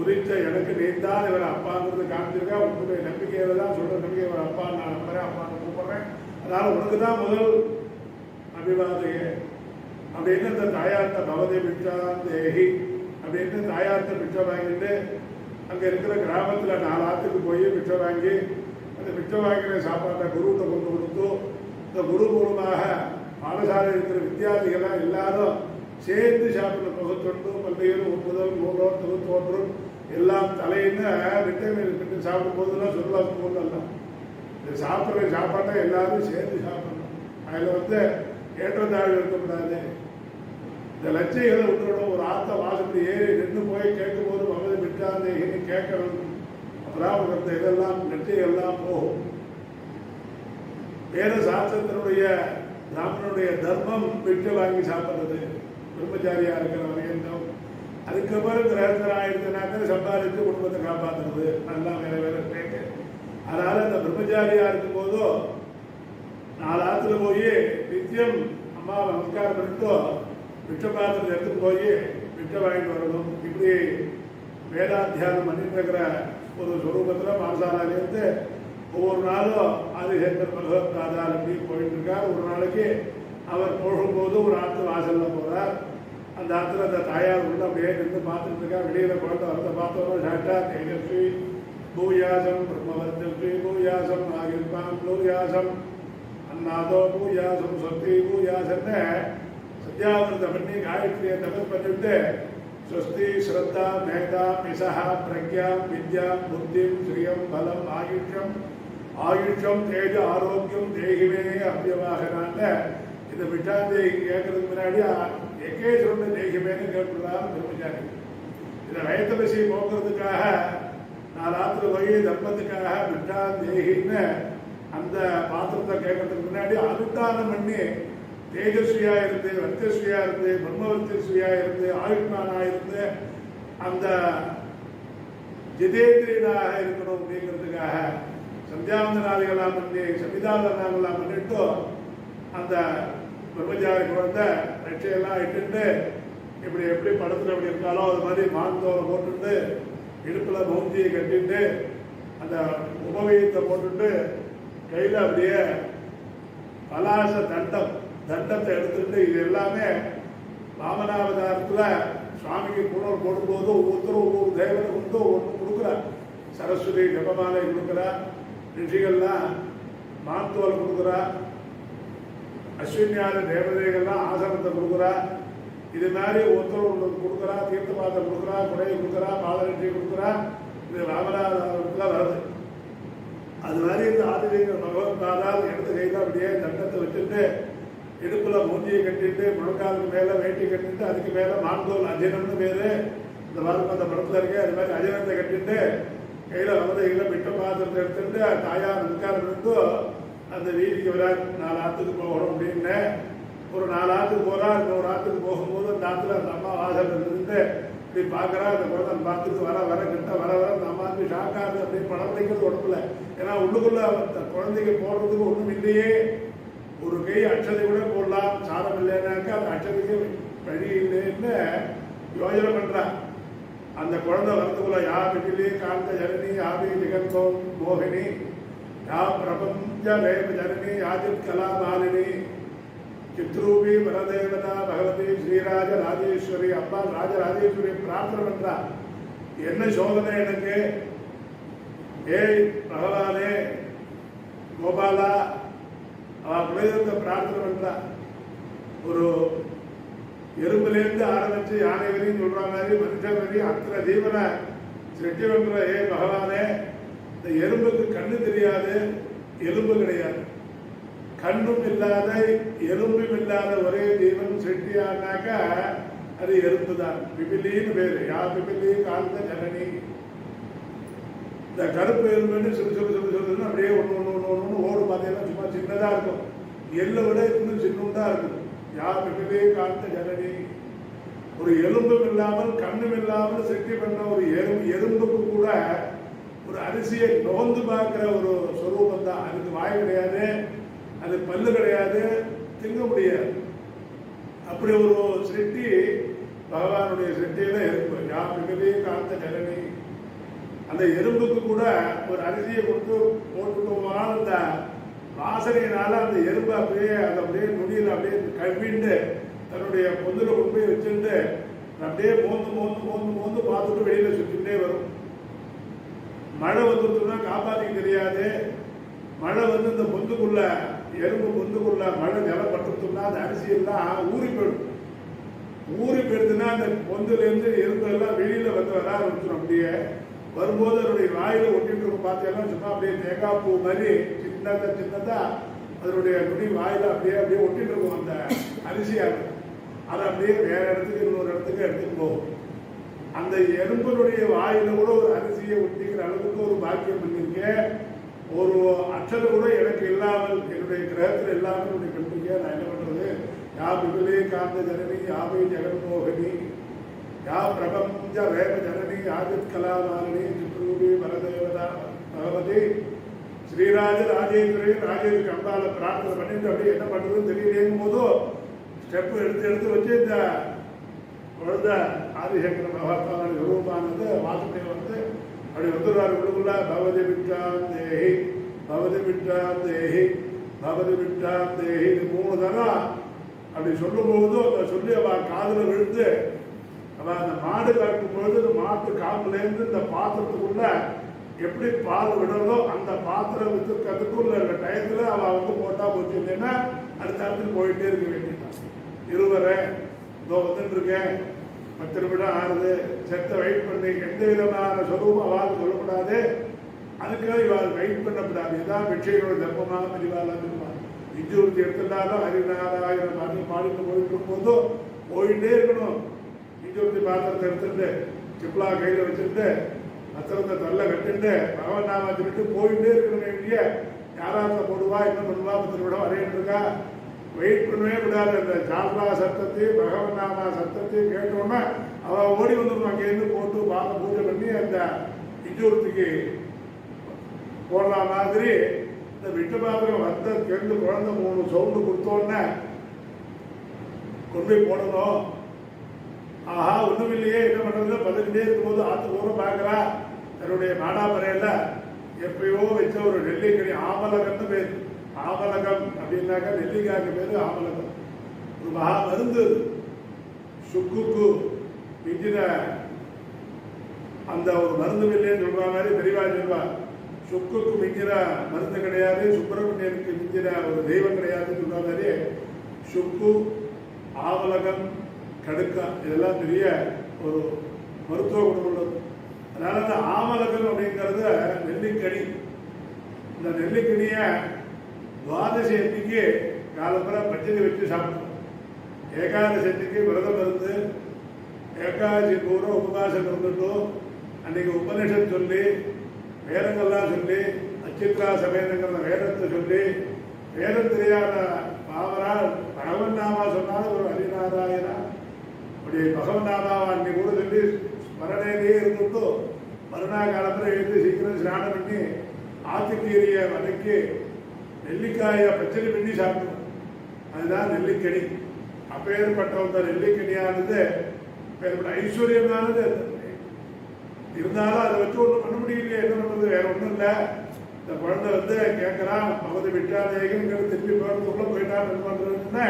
உதித்த எனக்கு நீந்தான் இவர் அப்பாங்கிறது காமிச்சிருக்கா. உங்களுடைய நம்பிக்கையில தான் சொல்ற நம்பிக்கை இவர் அப்பா நான் நம்புறேன், அப்பான்னு கூப்பிடுறேன், அதனால உனக்கு தான் முதல் அபிவாதைய அப்படின்னு இந்த தாயார்த்த பவதை பிச்சான் தேகி அப்படின்னு தாயார்த்த பிச்சை வாங்கிட்டு அங்க இருக்கிற கிராமத்துல 4 ஆத்துக்கு போய் பிச்சை வாங்கி அந்த பிச்சை வாங்கின சாப்பாட்டை குருகிட்ட கொண்டு கொடுத்து இந்த குரு மூலமாக பாடசாலை இருக்கிற வித்தியார்த்திகள்லாம் எல்லாரும் சேர்ந்து சாப்பிட தொகுத்தொண்டு பல்வேறு 9 3 தொகுத்தோன்றும் எல்லாம் தலையின்னு விட்டமின் சாப்பிடும் போதுலாம் சொல்லுவாங்க போதெல்லாம் இந்த சாப்பிட்ற சாப்பாட்டை எல்லாரும் சேர்ந்து சாப்பிடணும். அதில் ஏற்றத்தாழ்வு இருக்கக்கூடாது. இந்த லட்சியங்களை விட்டுவிடும். ஒரு ஆத்த வாசப்படி ஏறி நின்று போய் கேட்கும் போது மமதை விட்டாந்தேகின்னு கேட்கணும். அப்பதான் உனக்கு இதெல்லாம் லட்சியெல்லாம் போகும். வேத சாஸ்திரத்தினுடைய பிராமணனுடைய தர்மம் விட்டு வாங்கி சாப்பிட்றது பிரம்மச்சாரியா இருக்கிற வரையும். அதுக்கப்புறம் கிரகஸ்தராயிருந்தனாக்க சம்பாதிச்சு குடும்பத்தை காப்பாற்றுறது அதெல்லாம் வேற வேற கேட்க. அதனால இந்த பிரம்மச்சாரியா இருக்கும் போதோ 4 ஆத்துல போய் நித்தியம் அம்மாவை நமஸ்காரம் பண்ணிட்டோ பிச்சை பாத்திரத்தை எடுத்துட்டு போய் பிச்சை வாங்கிட்டு வரணும். இப்படி வேதாத்தியானம் பண்ணிட்டு இருக்கிற ஒரு சொரூபத்தில் மாசாலாலேருந்து ஒவ்வொரு நாளும் ஆதிசங்கர் பகவத் பாதால் அப்படி போயிட்டு இருக்கார். ஒரு நாளைக்கு அவர் போகும்போது ஒரு ஆற்று வாசல்ல போறார். அந்த ஆற்றுல அந்த தாயார் உள்ள அப்படியே நின்று பார்த்துட்டு இருக்கா. வெளியில குழந்தை வரத பார்த்தோம். சாட்டா தேஜஸ்வி பூயாசம் பிரம்மவர்த்தஸ்வி பூயாசம் ஆகிருப்பான் பூயாசம் அந்நாதோ பூயாசம் சொத்தி பூயாசன்னு சத்யாவிரதம் பண்ணி காயத்ரியை தபஸ் பண்ணிவிட்டு ஸ்வஸ்தி ஸ்ரத்தா மேதா மிசா பிரக்யா வித்யா புத்திம் ஸ்ரீயம் பலம் ஆயுஷம் தேஜ ஆரோக்கியம் தேகிவே அபியவாகனால இந்த விட்டாந்தை கேட்கறதுக்கு முன்னாடி எகேஸ்வரன் தேகிவேன்னு கேட்டுள்ளார் பிரம்மச்சாரி. இதை வயத்தபசி போக்குறதுக்காக 4 ஆத்துல போய் தர்மத்துக்காக விட்டான் தேகின்னு அந்த பாத்திரத்தை கேட்கறதுக்கு முன்னாடி அனுஷ்டானம் பண்ணி தேஜஸ்வியா இருந்து வர்த்தஸ்வியா இருந்து பிரம்மவர்த்தஸ்வியா இருந்து ஆயுஷ்மானா இருந்து அந்த ஜிதேந்திரியனாக இருக்கணும் அப்படிங்கிறதுக்காக சந்தியாவந்தனாதிகளாம் பண்ணி சமிதாவந்தனாகலாம் பண்ணிட்டு அந்த பிரம்மச்சாரி குழந்தை ரட்சையெல்லாம் இட்டுட்டு இப்படி எப்படி படத்துல எப்படி இருக்காலோ அது மாதிரி மான்தோரை போட்டுட்டு இடுப்புல மௌஞ்சியை கட்டிட்டு அந்த உபவீயத்தை போட்டுட்டு கையில அப்படியே பலாச தண்டத்தை எடுத்துட்டு இது எல்லாமே வாமனாவதாரத்துல சுவாமிக்கு புனர் போடும்போது ஒவ்வொருத்தரும் ஒவ்வொரு தேவனை கொண்டு ஒன்று கொடுக்குறார். சரஸ்வதி ஜபமாலை கொடுக்குறா, ரிஷிகள்லாம் மாத்தோல் கொடுக்குறா, அஸ்வின்யார தேவதைகள்லாம் ஆசனத்தை கொடுக்குறா. இது மாதிரி ஒருத்தர் ஒன்று கொடுக்குறா, தீர்த்த பாத்திரம் கொடுக்குறா, குடையை கொடுக்குறா, பாலரட்சி கொடுக்குறா. இது வாமனாவதாரத்துல வருது. அது மாதிரி இந்த ஆதிசங்கர் பகவத் பாதால் இடது கையில் அப்படியே தண்டத்தை வச்சுட்டு இடுப்புல மூஞ்சியை கட்டிட்டு முழங்காலுக்கு மேல வேட்டி கட்டிட்டு அதுக்கு மேல மான்தோல் அஜினம்னு பேரு இந்த வாரம் அந்த படத்துல இருக்கு. அது மாதிரி அஜினத்தை கட்டிட்டு கையில் அவதைகளை விட்ட பாத்திரத்தை எடுத்துட்டு தாயார் நமஸ்காரம் இருந்து அந்த வீதிக்கு வர 4 ஆற்றுக்கு போகணும் அப்படின்னு ஒரு 4 ஆற்றுக்கு போகிறா. இன்னொரு ஆற்றுக்கு போகும்போது அந்த ஆற்றுல அந்த அம்மா வாசல் இருந்து இப்படி பார்க்குறா. அந்த குழந்தை பார்த்துட்டு வர வர கிட்ட வர வர அந்த அம்மாவுக்கு ஷாக்காது அப்படின்னு படம் பிடிக்கிறது உடம்புல. ஏன்னா உள்ளுக்குள்ள அந்த குழந்தைக்கு போடுறதுக்கு ஒன்றும் இல்லையே. ஒரு கை அட்சதை கூட போடலாம், சாரம் இல்லைன்னாக்கா அந்த அட்சதைக்கு வழி இல்லைன்னு யோஜனை பண்றா. அந்த குழந்தை வரதுக்குள்ள யா பிபிலி காந்த ஜனனி யாபி ஜெகந்தோ மோகினி யா பிரபஞ்ச வேப ஜனனி யாஜித் கலாமாலினி சித்ரூபி வரதேவதா பகவதி ஸ்ரீராஜ ராஜேஸ்வரி. அப்பா ராஜராஜேஸ்வரி பிரார்த்தனை பண்றா. என்ன சோதனை எனக்கு, ஏய் பகவானே கோபாலா, அவ குலதெய்வத்தை பிரார்த்தனை பண்றா. ஒரு எறும்புலேருந்து ஆரம்பிச்சு யானை வரையும் சொல்ற மாதிரி மனுஷன் வரையும் அத்தனை ஜீவனை சிருஷ்டி பண்ற ஏ பகவானே, இந்த எறும்புக்கு கண்ணு தெரியாது, எலும்பு கிடையாது. கண்ணும் இல்லாத எலும்பும் இல்லாத ஒரே ஜீவன் சிருஷ்டியானாக்கா அது எறும்பு தான். பிபிலின்னு பேரு. யா பிபிலி காந்த ஜனனி. இந்த கருப்பு எறும்புன்னு சொல்லு அப்படியே ஒன்று ஓடு பார்த்தீங்கன்னா சும்மா சின்னதா இருக்கும். எள்ளை விட இன்னும் சின்னதா இருக்கும். யா பிபிலி காந்த ஜனனி. ஒரு எலும்பும் இல்லாமல் கண்ணும் இல்லாமல் சிருஷ்டி பண்ண ஒரு எறும்புக்கு கூட ஒரு அரிசியை நோந்து பார்க்கிற ஒரு சொரூபம் தான். அதுக்கு வாய் கிடையாது, அது பல்லு கிடையாது, திங்க முடியாது. அப்படி ஒரு சிருஷ்டி பகவானுடைய சிருஷ்டியில எறும்பு. யா பிபிலி காந்த ஜனனி. அந்த எறும்புக்கு கூட ஒரு அரிசியை கொடுத்து போட்டுட்டோம்னாலும் அந்த வாசனையினால அந்த எறும்பு அப்படியே அதை அப்படியே நுனியில் அப்படியே கழுவிண்டு தன்னுடைய பொந்துல கொண்டு போய் வச்சுட்டு அப்படியே மோந்து மோந்து மோந்து மோந்து பார்த்துட்டு வெளியில சுற்றிட்டே வரும். மழை வந்துட்டுனா காப்பாத்திக்க தெரியாது. மழை வந்து இந்த பொந்துக்குள்ள எறும்பு பொந்துக்குள்ள மழை ஜலம் பட்டுட்டோம்னா அந்த அரிசி எல்லாம் ஊறி போயிடும். ஊறி போயிடுதுன்னா அந்த பொந்துல இருந்து எறும்பு எல்லாம் வெளியில வந்து வர ஆரம்பிச்சிடும். அப்படியே வரும்போது அதனுடைய வாயில ஒட்டிட்டு இருக்கும். பார்த்தீங்கன்னா சும்மா அப்படியே தேங்காய் பூ மாதிரி சின்னதா அதனுடைய நுனி வாயில அப்படியே அப்படியே ஒட்டிட்டு இருக்கும் அந்த அரிசியாக. அதை அப்படியே வேற இடத்துக்கு இன்னொரு இடத்துக்கு எடுத்துட்டு போகும். அந்த எறும்பனுடைய வாயில கூட ஒரு அரிசியை ஒட்டிக்கிற அளவுக்கு ஒரு பாக்கியம் பண்ணிருக்கேன். ஒரு அச்சல் கூட எனக்கு இல்லாமல் என்னுடைய கிரகத்தில் இல்லாமல் என்னுடைய கண்டிருக்கேன். நான் என்ன பண்றது? யா பிபிலி காந்த ஜனனி யாபை ஜெகன்மோகினி யா பிரபஞ்ச வேப ஜனனி யாஜித் கலாமாலினி சித்ரூபி வரதேவதா பகவதி ஸ்ரீராஜ ராஜேந்திரி. ராஜேந்திரி அம்பால பிரார்த்தனை பண்ணிட்டு அப்படியே என்ன பண்றதுன்னு தெரியலேங்கும் போதும் ஸ்டெப் எடுத்து வச்சு இந்த குழந்தை ஆதிசங்கர மகாத்மான ரூபானது வாசனை வந்து அப்படி வந்துடுறாரு. உள்ளுக்குள்ள பகவதி விட்டான் தேஹி பகவதி விட்டான் தேஹி பகவதி விட்டான் தேஹி 3 தரம் அப்படி சொல்லும் போது அதை சொல்லி அவ காதுல விழுந்து அவ அந்த மாடு கறக்கும் பொழுது அந்த மாட்டு காம்புல இருந்து இந்த பாத்திரத்துக்குள்ள எப்படி பால் விடறதோ அந்த பாத்திரம் வித்துக்கிறதுக்குள்ள டயத்துல அவ வந்து போட்டா போச்சு. இல்லைன்னா அடுத்த இடத்துக்கு போயிட்டே இருக்க வேண்டியதான். இருவரை இதோ வந்துட்டு இருக்கேன், 10 நிமிடம் ஆறுது, செத்த வெயிட் பண்ணி எந்த விதமான சொரூபம் அவாது சொல்லக்கூடாது. அதுக்காக இவாள் வெயிட் பண்ணக்கூடாது. இதான் வெற்றியோட தர்மமாக பிரிவாலாம் இருப்பார். இஞ்சூர்த்தி எடுத்துட்டாலும் ஹரிநாராயணன் பாடிட்டு போயிட்டு இருக்கும்போதும் போயிட்டே இருக்கணும். இஞ்சூர்த்தி பாத்திரத்தை எடுத்துட்டு சிப்லா கையில வச்சுட்டு அத்திரத்தை தள்ள கட்டுட்டு பகவன் நாம சொல்லிட்டு போயிட்டே இருக்கணும். வேண்டிய யாராவது போடுவா என்ன பண்ணுவா 10 நிமிடம் வரையிட்டு இருக்கா. வெயிட் பண்ணவே விடாது. அந்த ஜால்ரா சத்தத்தையும் பகவன் நாமா சத்தத்தையும் கேட்டோன்னா அவ ஓடி வந்துடும். அங்கேருந்து போட்டு பாத பூஜை பண்ணி அந்த இஞ்சூர்த்திக்கு போடுற மாதிரி இந்த விட்டு பாத்திரம் வந்த கேட்டு குழந்தை 3 சவுண்டு கொடுத்தோன்னே கொண்டு போய் போடணும். ஆஹா ஒண்ணும் இல்லையே என்ன பண்றதுல பதிக்கிட்டே இருக்கும்போது ஆத்து ஊரம் பார்க்கறா. தன்னுடைய மாடாமரையில எப்பயோ வச்ச ஒரு நெல்லிக்கனி ஆமலகம்னு பேர். ஆமலகம் அப்படின்னாக்கா நெல்லிக்காய்க்கு பேரு ஆமலகம். ஒரு மகா மருந்து. சுக்குக்கு மிஞ்சின அந்த ஒரு மருந்து இல்லைன்னு சொல்ற மாதிரி தெளிவா சொல்வா. சுக்குக்கு மிஞ்சின மருந்து கிடையாது, சுப்பிரமணியனுக்கு மிஞ்சின ஒரு தெய்வம் கிடையாதுன்னு சொல்ற மாதிரி சுக்கு ஆமலகம் கடுக்கா இதெல்லாம் பெரிய ஒரு மருத்துவ குணம் உள்ளது. அதனால அந்த ஆமலகம் அப்படிங்கிறது நெல்லிக்கனி. இந்த நெல்லிக்கனிய துவாதசி அன்னைக்கு காலம்புற பச்சடி வச்சு சாப்பிடணும். ஏகாதசி அன்னைக்கு விரதம் இருந்து ஏகாதசி பூரா உபவாசம் இருந்துட்டும் அன்னைக்கு உபநிஷம் சொல்லி வேதங்கள்லாம் சொல்லி அச்சித்ரா சமேதங்கிற வேதத்தை சொல்லி வேதம் தெரியாத பாவரால் பகவன் நாமா சொன்னாலும் ஒரு ஹரிநாராயணா அப்படி பகவன் நாமாவை அன்னைக்கு கூட சொல்லி ஸ்மரணையிலேயே இருந்துட்டு மறுநா காலத்தில் எழுந்து சீக்கிரம் ஸ்நானம் பண்ணி ஆத்துக்கீரியை வதக்கி நெல்லிக்காயை பச்சடி பண்ணி சாப்பிடுவோம். அதுதான் நெல்லிக்கனி. அப்பேற்பட்ட நெல்லிக்கனியானது ஐஸ்வர்யமானது. இருந்தாலும் அதை வச்சு ஒன்றும் பண்ண முடியலையே, என்ன பண்றது? வேற ஒன்றும் இல்லை. இந்த குழந்தை கேட்கறான், பகுதி விட்டாதேங்கிறது திருப்பி போறதுக்குள்ள போயிட்டான், என்ன பண்றதுன்னு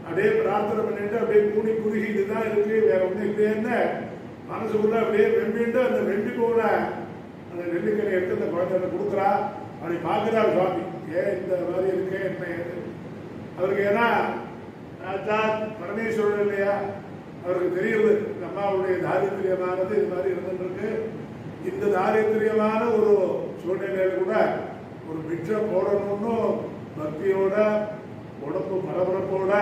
அப்படியே பிரார்த்தனை பண்ணிட்டு அப்படியே கூடி குறுகி இதுதான் இருக்கு, வேற ஒன்றும் இல்லையேன்னு மனசுக்குள்ள அப்படியே வெம்பிட்டு அந்த வெம்பி போன அந்த நெல்லிக்கனி எடுத்து அந்த குழந்தை கொடுக்குறா. அப்படி பார்க்கிறார் சுவாமி, ஏன் இந்த மாதிரி இருக்கு என்ன ஏது அவருக்கு. ஏன்னா பரமேஸ்வரன் இல்லையா, அவருக்கு தெரியுது இந்த அம்மாவுடைய தாரித்திரியமானது இது மாதிரி இருந்துருக்கு. இந்த தாரித்திரியமான ஒரு சூழ்நிலையில கூட ஒரு பிட்சை போடணும்னு பக்தியோட உடம்பு பரபரப்போட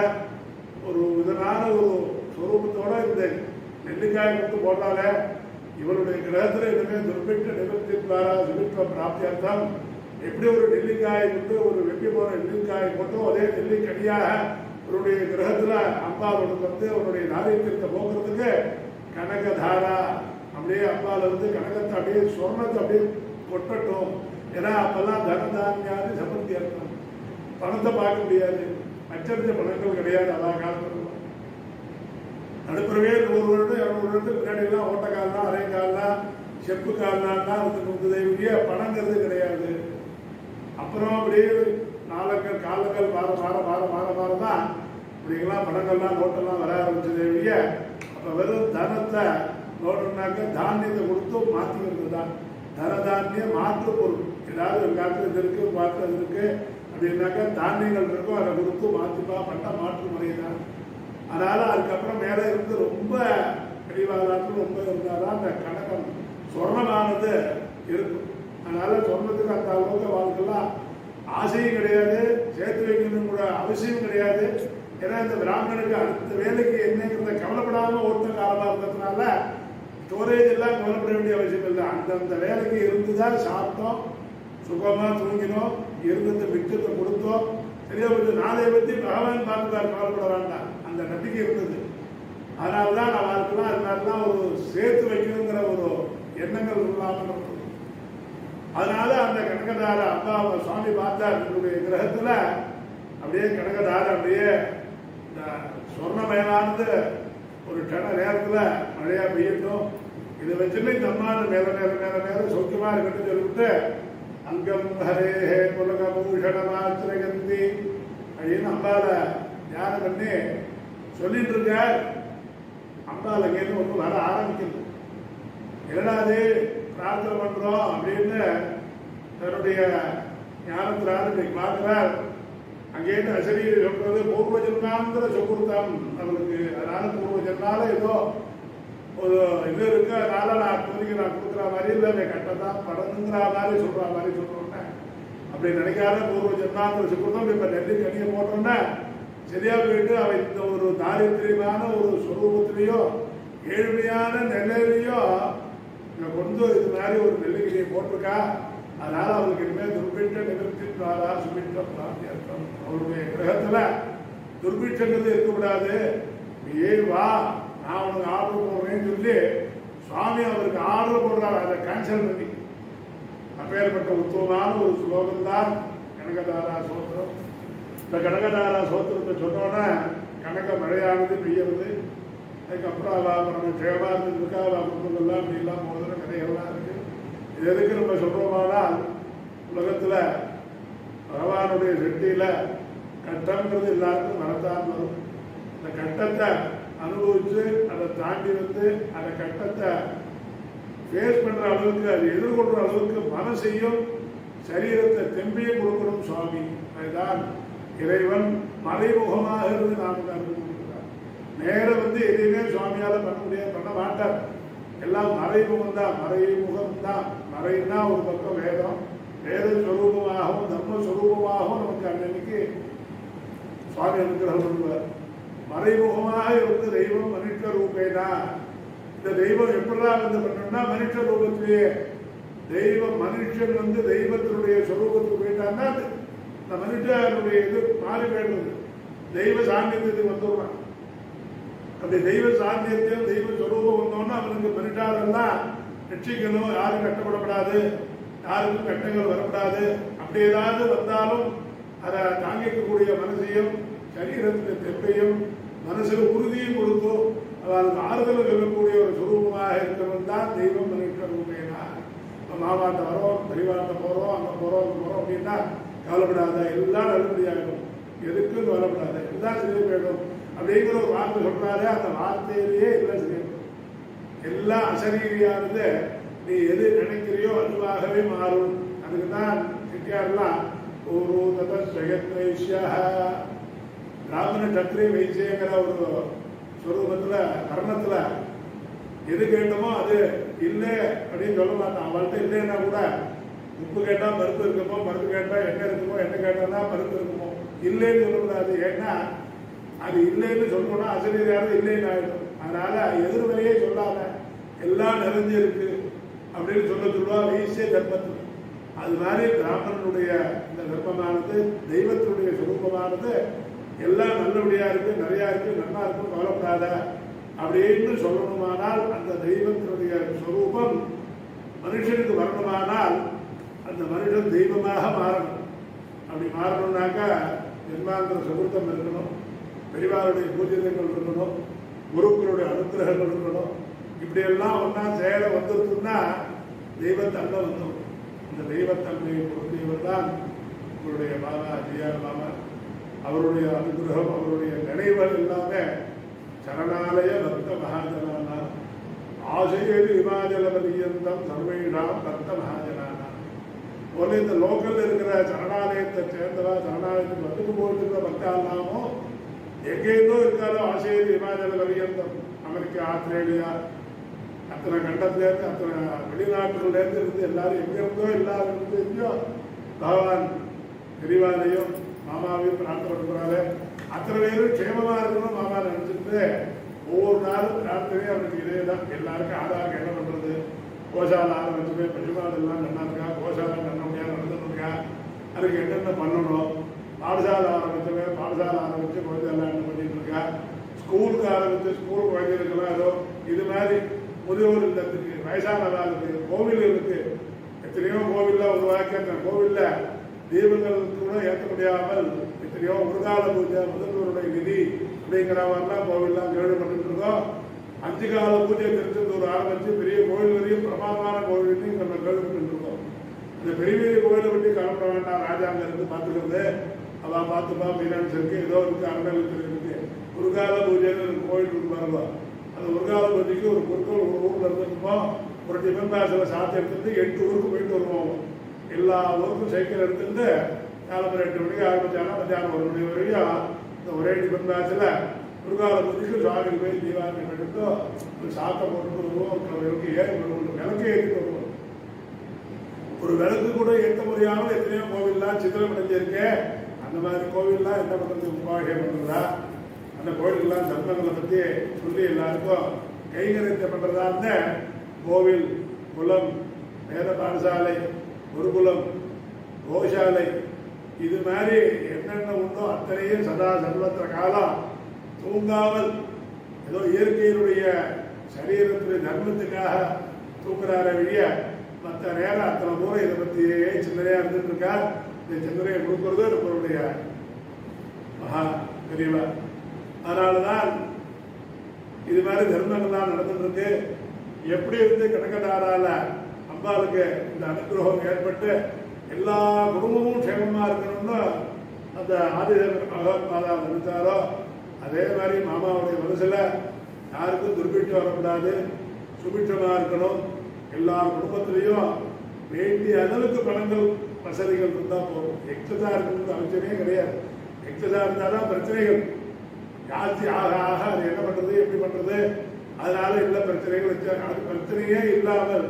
ஒரு விதமான ஒரு சொரூபத்தோட இந்த நெல்லிக்காய் கொடுத்து போட்டாலே இவருடைய கிரகத்தில் இனிமே துர்பிட்ட நிவர்த்தித்வாரா சுபித்வ பிராப்தியர்த்தம் எப்படி ஒரு நெல்லிக்காய் கொண்டு ஒரு வெட்டி போன நெல்லிக்காய் கொண்டும் அதே நெல்லிக்கனியாக அவருடைய கிரகத்துல அம்பாளுக்கு அவருடைய தாரித்திரத்தை போக்குறதுக்கு கனகதாரா அப்படியே அம்பால கனகத்தை அப்படியே சொர்ணத்தை அப்படியே கொட்டட்டும். ஏன்னா அப்பெல்லாம் தனதானியாவது சமர்த்தி அர்த்தம், பணத்தை பார்க்க முடியாது, அச்சரித்த பணங்கள் கிடையாது. அதான் காலத்துல நடுப்புறவே 100 வருடம் 200 வருடத்துக்கு பின்னாடி எல்லாம் ஓட்டக்கால்லாம் அரைக்கால்லாம் செப்பு கால்லாம் இருந்ததே பணங்கிறது கிடையாது. அப்புறம் அப்படியே நாளங்கள் காலங்கள் மாற மாற மாற மாற மாறதான் இப்படிங்கெல்லாம் பணங்கள்லாம் நோட்டெல்லாம் வர ஆரம்பிச்சதே. அப்ப வெறும் தனத்தை நோட்டுனாக்க தானியத்தை கொடுத்து மாற்றிக்கிறது தான் தனதானிய மாற்று பொருள். ஏதாவது ஒரு காலத்தில் இது இருக்கு பார்த்து அது இருக்கு அப்படின்னாக்கா தானியங்கள் இருக்கும், அதை கொடுத்து மாற்றிப்பா பண்ண மாற்று முறை தான். அதனால அதுக்கப்புறம் மேலே இருந்து ரொம்ப கடிவாதாரத்தில் ரொம்ப இருந்தால்தான் அந்த கணக்கம் சொர்ணமானது இருக்கும். அதனால சொர்ணத்துக்கு அந்த அளவுக்கு வாழ்க்கைலாம் ஆசையும் கிடையாது, சேர்த்து வைக்கணும் கூட அவசியம் கிடையாது. ஏன்னா இந்த பிராமணனுக்கு அடுத்த வேலைக்கு என்னங்கிறத கவலைப்படாம ஓட்ட காலமாக இருந்ததுனால ஸ்டோரேஜ் எல்லாம் கவலைப்பட வேண்டிய அவசியம் இல்லை. அந்தந்த வேலைக்கு இருந்துதான் சாப்பிட்டோம், சுகமா தூங்கினோம், இருந்த மிச்சத்தை கொடுத்தோம். சரியா கொஞ்சம் நாளைய பற்றி பகவான் பார்த்துதான் கவலைப்பட வேண்டாம், அந்த நம்பிக்கை இருந்தது. அதனால்தான் அவருக்குலாம் அதனாலதான் ஒரு சேர்த்து வைக்கணுங்கிற ஒரு எண்ணங்கள் இல்லாமல். அதனால அந்த கனகதார அப்பா சுவாமி பார்த்தார் என்னுடைய கிரகத்துல அப்படியே கனகதார அப்படியே சொர்ணமயமானது ஒரு கண நேரத்துல மழையா பெய்யட்டும், இதை வச்சுட்டு இந்த அம்மா மேல மேல மேல மேல சௌக்கியமா இருக்கட்டும் சொல்லிவிட்டு அங்கம் ஹரே உலக பூஷணமாத்திரகந்தி அப்படின்னு அம்பால தியானம் பண்ணி சொல்லிட்டு இருக்க. அம்பால அங்கேருந்து ஒன்றும் வர ஆரம்பிக்கிறது. என்னடாது பிரார்த்தனை பண்றோம் அப்படின்னு தன்னுடைய ஞானத்தினால இன்னைக்கு பார்க்கிறார். அங்கேருந்து அசரீர் சொல்றது பூர்வ ஜென்மாந்திர சுகுர்த்தம் அவளுக்கு. அதனால பூர்வ ஜென்மால ஏதோ ஒரு இது இருக்கு, அதனால நான் கொடுக்குற மாதிரி இல்லை, கட்டத்தான் படணுங்கிற மாதிரி சொல்ற மாதிரி சொல்றோன்னே அப்படி நினைக்காத பூர்வ ஜென்மாந்திர சுகுர்த்தம். இப்ப நெல்லிக்கனியை போட்டோன்னே சரியா போயிட்டு அவன் இந்த ஒரு தாரித்திரியமான ஒரு ஸ்வரூபத்திலேயோ ஏழ்மையான நிலையிலையோ கொண்டு இது மாதிரி ஒரு நெல்லிக்கனியை போட்டிருக்கா. அதனால அவளுக்கு இனிமேல் துர்பிட்ட நிவர்த்தித்வாரா சுபிட்ட பிராப்தியர்த்தம். அவருடைய கிரகத்துல துர்பிட்சங்கிறது இருக்கக்கூடாது, ஏ வா நான் உனக்கு ஆர்டர் போடுறேன்னு சொல்லி சுவாமி அவருக்கு ஆர்டர் போடுறாரு. அதை கேன்சல் பண்ணி அப்பேற்பட்ட உத்தமமான ஒரு ஸ்லோகம் தான் கனகதாரா சோத்திரம். இந்த கனகதாரா சோத்திரத்தை சொன்னோன்னா கனக மழையானது பெய்யறது. அதுக்கப்புறம் அவ ஜெயமா இருந்துருக்கா, அவ குடும்பங்கள்லாம் அப்படிலாம் போதுற கதைகள்லாம் இருக்கு. இது எதுக்கு நம்ம சொல்றோமானால் உலகத்துல பகவானுடைய செட்டியில கட்டம்ன்றது எல்லாருக்கும் வரத்தான் வரும். இந்த கட்டத்தை அனுபவிச்சு அதை தாண்டி அந்த கட்டத்தை ஃபேஸ் பண்ற அளவுக்கு, அதை எதிர்கொள்ற அளவுக்கு மனசையும் சரீரத்தை தெம்பியும் கொடுக்கணும் சுவாமி. அதுதான் இறைவன் மறைமுகமாக இருந்து நாம் அனுபவிக்கிறார். நேர எதையுமே சுவாமியால பண்ண முடியாது, பண்ண மாட்டார். எல்லாம் மறைமுகம் தான், மறைமுகம் தான். மறைன்னா ஒரு பக்கம் வேதம், வேத ஸ்வரூபமாகவும் தர்ம ஸ்வரூபமாகவும் நமக்கு அன்னைக்கு சுவாமி அனுகிரகம் பண்ணுவார். மறைமுகமாக இருந்து தெய்வம் மனுஷ ரூபேனா. இந்த தெய்வம் எப்படா பண்ணணும்னா மனுஷ ரூபத்திலேயே மனுஷன் தெய்வத்தினுடைய சொரூபத்துக்கு போயிட்டான்னா இந்த மனுஷனுடைய இது மாறி போயிடுறது, தெய்வ சாநித்தியத்துக்கு வந்துடுறான். அப்படி தெய்வ சாநித்தியம் தெய்வ சொரூபம் வந்தோன்னா அவனுக்கு மனுஷாலெல்லாம் ரட்சிக்கணும், யாரும் கட்டப்படப்படாது, யாருக்கும் கட்டங்கள் வரப்படாது. அப்படி ஏதாவது வந்தாலும் அதை தாங்கிக்கக்கூடிய மனசையும் சரீரத்தின் தெப்பையும் மனசுல உறுதியும் கொடுத்தோம் அவளுக்கு ஆறுதல் சொல்லக்கூடிய ஒரு சுரூபமாக இருக்கிறவன் தான் தெய்வம் மனுஷன் ரூபேனா. மாவாட்ட வரோம், பெரியவாட்ட போறோம், அங்க போறோம், அங்க போறோம் அப்படின்னா கவலைப்படாத, எல்லாம் நல்லபடியாகும், எதுக்குன்னு வரப்படாத, எல்லாம் செய்ய வேண்டும் அப்படிங்கிற ஒரு வார்த்தை சொல்றாரு. அந்த வார்த்தையிலேயே எல்லாம் செய்யணும். எல்லாம் அசரீரியானது நீ எது நினைக்கிறியோ அதுவாகவே மாறும். அதுக்கு தான் சிட்டியாரெல்லாம் ஒரு பிராமண சத்திரி வைசியங்கிற ஒரு ஸ்வரூபத்துல கர்ணத்துல எது கேட்டோமோ அது இல்லை அப்படின்னு சொல்ல மாட்டான். அவள்கிட்ட இல்லைன்னா கூட உப்பு கேட்டா பருப்பு இருக்குமோ, பருப்பு கேட்டா எண்ணெய் இருக்குமோ, எண்ணெய் கேட்டா பருப்பு இருக்குமோ, இல்லைன்னு சொல்லக்கூடாது. ஏன்னா அது இல்லைன்னு சொல்லணும்னா அசரீரியானது இல்லைன்னு ஆயிடும். அதனால எதிர்மறையே சொல்லாம எல்லாம் நிறைஞ்சிருக்கு அப்படின்னு சொல்லுவா வைசிய தர்மத்துக்கு. அது மாதிரி பிராமணனுடைய இந்த தர்மமானது தெய்வத்தினுடைய சுரூபமானது எல்லாம் நல்லபடியா இருக்கு, நிறையா இருக்கு, நல்லா இருக்கும், கவலைப்படாத அப்படின்னு சொல்லணுமானால் அந்த தெய்வத்தினுடைய சுரூபம் மனுஷனுக்கு வரணுமானால் அந்த மனுஷன் தெய்வமாக மாறணும். அப்படி மாறணும்னாக்கா ஜென்மாந்திர சுகுர்த்தம் இருக்கணும், பெரிவாருடைய பூஜைகள் இருக்கணும், குருக்களுடைய அனுகிரகங்கள் இருக்கணும். இப்படியெல்லாம் ஒன்னா சேர வந்துருக்குன்னா தெய்வத்தன்மை வந்துடும். இந்த தெய்வத்தன்மையை பொறுத்தவர் தான் உங்களுடைய மாமா ஜிஆர் மாமா. அவருடைய அனுகிரகம், அவருடைய நினைவுகள் எல்லாமே சரணாலய பக்த மகாஜனானா ஆசையேது இமாச்சல பரியந்தம் சர்வேஷாம் பக்த மகாஜனானா. ஒன்று இந்த லோக்கல்ல இருக்கிற சரணாலயத்தை சேர்ந்தவா, சரணாலயத்துக்கு வந்துட்டு போயிருக்கிற பக்தா இல்லாமோ எங்கேருந்தோ இருக்காரோ ஆசையேது இமாச்சல பரியந்தம், அமெரிக்கா, ஆஸ்திரேலியா, அத்தனை கண்டத்திலேருந்து அத்தனை வெளிநாட்டுகள்லேருந்து இருந்து எல்லாரும் எங்கிருந்தோ எல்லாரும் இருந்து எங்கேயோ பகவான் பெரியவாரையும் மாமாவையும் பிரார்த்தனை அத்தனை பேரும் க்ஷேமமா இருக்கணும் மாமா நினைச்சிட்டு ஒவ்வொரு நாளும் பிரார்த்தனையும் அவனுக்கு இதே தான். எல்லாருக்கும் ஆதாருக்கு என்ன பண்றது, கோஷால ஆரம்பிச்சுமே பசுமாடு எல்லாம் நல்லா இருக்கா, கோஷால நல்லபடியா நடந்துருக்கா, அதுக்கு என்னென்ன பண்ணணும், பாடசாலை ஆரம்பிச்சவே பாடசாலை ஆரம்பிச்சு குழந்தை எல்லாம் என்ன பண்ணிட்டு இருக்கா, ஸ்கூலுக்கு ஆரம்பிச்சு ஸ்கூல் குழந்தைகளுக்கெல்லாம் ஏதோ இது மாதிரி முதியோர் இல்லத்துக்கு, வயசானவர்களுக்கு, கோவில்களுக்கு எத்தனையோ கோவில்ல உருவாக்கி அந்த கோவில்ல தீபங்களுக்கு கூட ஏற்ற முடியாமல் எத்தனையோ முருகால பூஜை முதல்வருடைய நிதி அப்படிங்கிற மாதிரிலாம் கோவில்லாம் கேள்விப்பட்டு இருக்கோம். 5 கால பூஜை திருச்செந்தூர் ஆரம்பிச்சு பெரிய கோவில் வரையும் பிரமாதமான கோவில்லையும் நம்ம கேள்விப்பட்டு இருக்கோம். இந்த பெரிய பெரிய கோவிலை பற்றி கலப்பட வேண்டாம், ராஜாங்க இருந்து பார்த்துக்கிறது, அவன் பார்த்துப்பா மீனாட்சி இருக்கு, ஏதோ இருக்கு, அறநிலையத்தில் இருக்கு. முருகால பூஜைன்னு ஒரு கோவில் இருக்கு பாருங்க. அந்த முருகால பூஜைக்கு ஒரு பொருட்கள் ஒரு ஊர்ல இருந்துருப்போம், ஒரு டிஃபன் பேஸில் சாத்து எடுத்துட்டு 8 ஊருக்கு போயிட்டு வருவோம். எல்லா ஊருக்கும் சைக்கிள் எடுத்துட்டு காலம்பரம் 8 மணிக்கு ஆரம்பிச்சாலும் மத்தியானம் 1 மணி வரையும் இந்த ஒரே டிஃபன் பேஸில் முருகால பூஜைக்கு சுவாமிக்கு போய் தீபாவளி எடுத்து ஒரு சாத்தை போட்டு வருவோம். விளக்கு ஏறிட்டு வருவோம். ஒரு விளக்கு கூட ஏற்ற முடியாமல் எத்தனையோ கோவில்லாம் சித்திரம் அடைஞ்சிருக்கேன். அந்த மாதிரி கோவில்லாம் என்ன பண்றது, உபாயம் பண்றதா, அந்த கோவிலுக்கெல்லாம் தர்மங்களை பற்றி சொல்லி எல்லாருக்கும் கைகரித்த பண்றதா கோவில், குலம், வேத பாடசாலை, குருகுலம், கோஷாலை, இது மாதிரி என்னென்ன உண்டோ அத்தனையும் சதா சர்வத்திர காலம் தூங்காமல் ஏதோ இயற்கையினுடைய சரீரத்துடைய தர்மத்துக்காக தூங்குறார வழிய மற்ற நேரம் அத்தனை தூரம் இதை பற்றியே சிந்தனையா இருந்துட்டு இருக்கா. இந்த சிந்தனையை கொடுக்கறது நம்மளுடைய மகா பெரியவா. அதனாலதான் இது மாதிரி தர்மங்கள்லாம் நடந்துட்டு இருக்கு. எப்படி இருந்து கணக்கடாரால அம்பாளுக்கு இந்த அனுகிரகம் ஏற்பட்டு எல்லா குடும்பமும் க்ஷேமமா இருக்கணும்னு அந்த ஆதிசேகர் மகாத்மாதா நினைச்சாரோ அதே மாதிரி மாமாவுடைய மனசுல யாருக்கும் துர்பிட்சம் வரக்கூடாது, சுபிட்சமா இருக்கணும். எல்லா குடும்பத்திலையும் வேண்டிய அளவுக்கு பணங்கள் வசதிகள் இருந்தா போகும். எக்ஸஸா இருக்கணும்னு அவசியமே கிடையாது. எக்ஸஸா இருந்தாதான் பிரச்சனைகள் ஜாஸ்தி ஆக ஆக அது என்ன பண்றது, எப்படி பண்றது, அதனால எல்லா பிரச்சனைகள் வச்சு அது பிரச்சனையே இல்லாமல்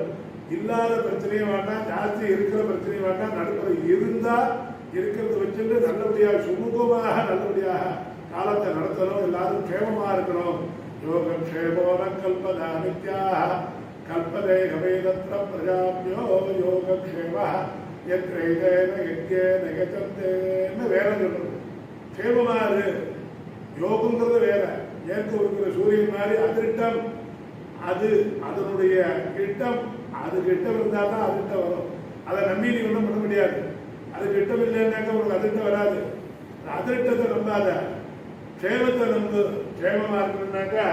இல்லாத பிரச்சனையும் வேண்டாம், ஜாஸ்தி இருக்கிற பிரச்சனையும் வேண்டாம், நடுப்புற இருந்தா இருக்கிறத வச்சுட்டு நல்லபடியாக சுமூகமாக நல்லபடியாக காலத்தை நடத்தணும். எல்லாரும் க்ஷேமமா இருக்கணும். யோகம் க்ஷேமோன கல்பதா நித்யாக கல்பதே கவேதத்ர பிரஜாபியோ யோகக்ஷேமः யத்ரைதேன யஜ்ஞேன யஜந்தேன்னு வேற சொல்றது. க்ஷேமமா இரு. யோகங்கிறது வேற. மேற்கு இருக்கிற சூரியன் மாதிரி அதிர்ஷ்டம், அது அதனுடைய கிட்டம், அது கிட்டம் இருந்தால் தான் அதிர்ஷ்டம் வரும். அதை நம்பி நீ ஒன்றும் பண்ண முடியாது. அது கிட்டம் இல்லைன்னாக்க உனக்கு அதிர்ஷ்டம் வராது. அதிர்ஷ்டத்தை நம்பாத, க்ஷேமத்தை நம்பு. க்ஷேமமா இருக்கணும்னாக்கா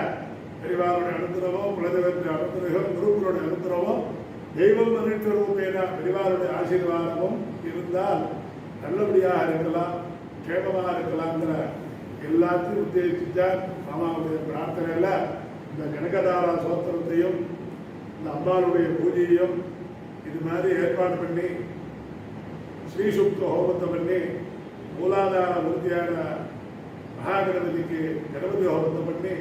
பெரிவாருடைய அனுகிரகம், குலதெய்வத்தின் அனுகிரகம், குருக்களுடைய அனுகிரகம், தெய்வம் அனைத்து ரூபேன பெரிவாருடைய ஆசீர்வாதமும் இருந்தால் நல்லபடியாக இருக்கலாம், க்ஷேமமாக இருக்கலாங்கிற எல்லாத்தையும் உத்தேசித்தார். மாமாவுடைய பிரார்த்தனையில் இந்த கனகதாரா சோத்திரத்தையும் இந்த அம்பாளுடைய பூஜையையும் இது மாதிரி ஏற்பாடு பண்ணி ஸ்ரீசுக்த ஹோமத்தை பண்ணி மூலாதார மூர்த்தியான மகாகணபதிக்கு கணபதி ஹோமத்தை பண்ணி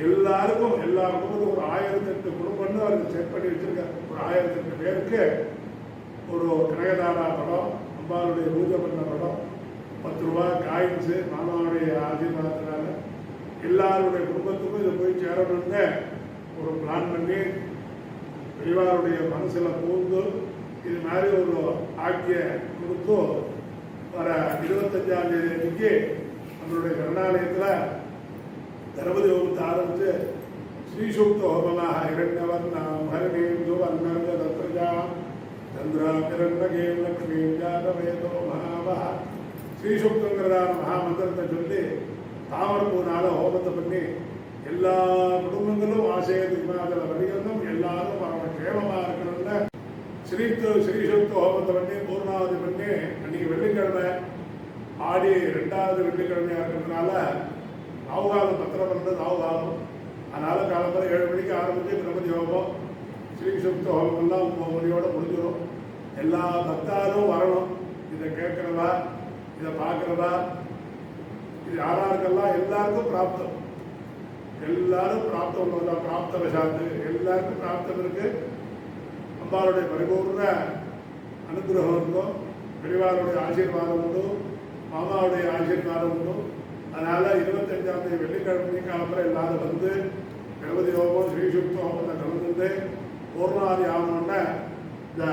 எல்லாருக்கும் எல்லா குடும்பத்துக்கும் ஒரு 1008 குடும்பம்னு அவருக்கு செக் பண்ணி வச்சிருக்காரு. ஒரு 1008 பேருக்கு ஒரு கனகதாரா படம், அம்பாளுடைய பூஜை பண்ண படம், 10 ரூபா காயின்ஸு மாமாவுடைய ஆசீர்வாதத்தினால எல்லாருடைய குடும்பத்துக்கும் இதை போய் சேரணும்னு ஒரு பிளான் பண்ணி பெரியவாருடைய மனசுல பூந்து இது மாதிரி ஒரு ஆக்கிய கொடுத்து வர 25ஆம் தேதி அன்னைக்கு நம்மளுடைய கருணாலயத்தில் கணபதி ஹோமத்தை ஆரம்பித்து ஸ்ரீசூக்த ஹோமமாக இரண்டவர்ணாம் ஹரிணீம் சுவர்ணங்க தத்ரஜாம் சந்திராம் இரண்டகேம் லக்ஷ்மீம் ஜாதவேதோ மகாவா ஸ்ரீசூக்தங்கிறதான மகாமந்திரத்தை சொல்லி தாமரப்பூனால ஹோமத்தை பண்ணி எல்லா குடும்பங்களும் ஆசையது இமாதல வரிகளும் எல்லாரும் அவங்க க்ஷேமமாக இருக்கணும்னு ஸ்ரீசூக்த ஹோமத்தை பண்ணி பூர்ணாவதி பண்ணி அன்னைக்கு வெள்ளிக்கிழமை ஆடி 2வது வெள்ளிக்கிழமையாக இருக்கிறதுனால ராவுகாலம் 10:12 ராவுகாலம். அதனால காலம்பரம் 7 மணிக்கு ஆரம்பித்து கணபதி ஹோமம் ஸ்ரீசுக்த ஹோமம் எல்லாம் 9 மணியோட முடிஞ்சிடும். எல்லா பக்தாரும் வரணும். இதை கேட்கறதா, இதை பார்க்கறதா, இது யாராருக்கெல்லாம் எல்லாருக்கும் பிராப்தம், எல்லாரும் பிராப்தம் உள்ளதா, பிராப்த வசாத்து எல்லாருக்கும் பிராப்தம் இருக்கு. அம்பாளுடைய பரிபூர்ண அனுகிரகம் இருந்தோம், பெரியவாருடைய ஆசீர்வாதம் உண்டும், மாமாவுடைய ஆசீர்வாதம் உண்டும். அதனால 25ஆம் தேதி வெள்ளிக்கிழமை காலம்பரம் எல்லாரும் வந்து கணபதி ஹோமம் ஸ்ரீசுக்த ஹோமத்தை கலந்துட்டு பூர்ணாதி ஆகணும்னா இந்த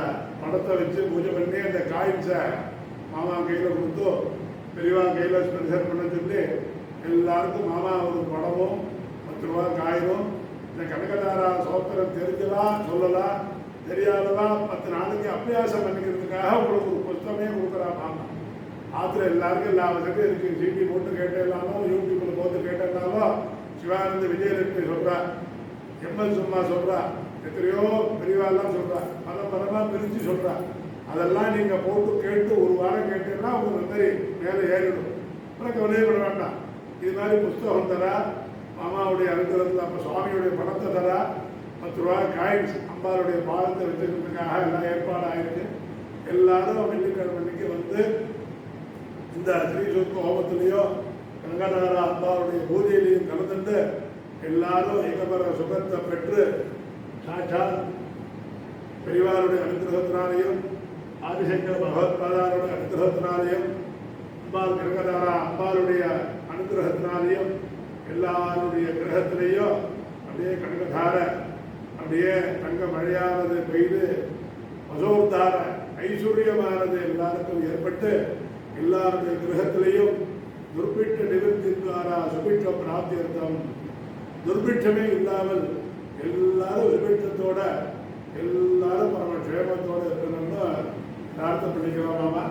படத்தை வச்சு பூஜை பண்ணி அந்த காயின்ஸை மாமா கையில் கொடுத்து பெரியவா கையில் ஸ்பென்சர் பண்ண சொல்லி எல்லாருக்கும் மாமா ஒரு படமும் 10 ரூபா காயினும் இந்த கனகதாரா சோத்திரம் தெரிஞ்சலாம் சொல்லலாம், தெரியாததா 10 நாளைக்கு அபியாசம் பண்ணிக்கிறதுக்காக உங்களுக்கு ஒரு புஸ்தமே கொடுக்குறா மாமா. ஆத்துல எல்லாருக்கும் எல்லா வசதியும் இருக்கு. சிடி போட்டு கேட்டேனாலும் யூடியூப்ல போட்டு கேட்டேனாலும் சிவானந்த விஜயலட்சுமி சொல்றா, எம்எல் சும்மா சொல்றா, எத்தனையோ பெரியவாள்லாம் சொல்றா, பரமா பிரிச்சு சொல்றா. அதெல்லாம் நீங்க போட்டு கேட்டு ஒரு வாரம் கேட்டீங்கன்னா உங்க மெமரி மேலே ஏறிடும். அப்புறம் கவலையே பட வேண்டாம். இது மாதிரி புஸ்தகம் தரா, மாமாவுடைய அனுகிரகத்தில் அப்போ சுவாமியுடைய படத்தை தரா, 10 ரூபா காயின்ஸ் அம்பாளுடைய பாதத்தை வச்சுக்கிறதுக்காக எல்லாம் ஏற்பாடு ஆயிருக்கு. எல்லாரும் வெள்ளிக்கிழமை அன்னைக்கு வந்து இந்த ஸ்ரீசுக்த ஹோமத்திலேயோ கங்கதாரா அம்பாவுடைய பூஜையிலையும் கலந்துட்டு எல்லாரும் ஏகபர சுகத்தை பெற்று சாட்சாத் பெரியவாருடைய அனுகிரகத்தினாலையும் ஆதிசங்கர பகவத்பாதாருடைய அனுகிரகத்தினாலையும் அம்பாள் கங்கதாரா அம்பாளுடைய அனுகிரகத்தினாலையும் எல்லாருடைய கிரகத்திலேயோ அப்படியே கனகதார அப்படியே தங்க மழையானது பெய்து மசோத்தார ஐஸ்வர்யமானது எல்லாருக்கும் ஏற்பட்டு எல்லாருடைய கிரகத்திலையும் துர்பிட்ச நிவர்த்தித்வாரா சுபிட்ச பிராப்தியர்த்தம், துர்பிட்சமே இல்லாமல் எல்லாரும் விபிட்சத்தோட எல்லாரும் பரம க்ஷேமத்தோட இருக்கணும்னு பிரார்த்தனை பண்ணிக்கிறோமாமா.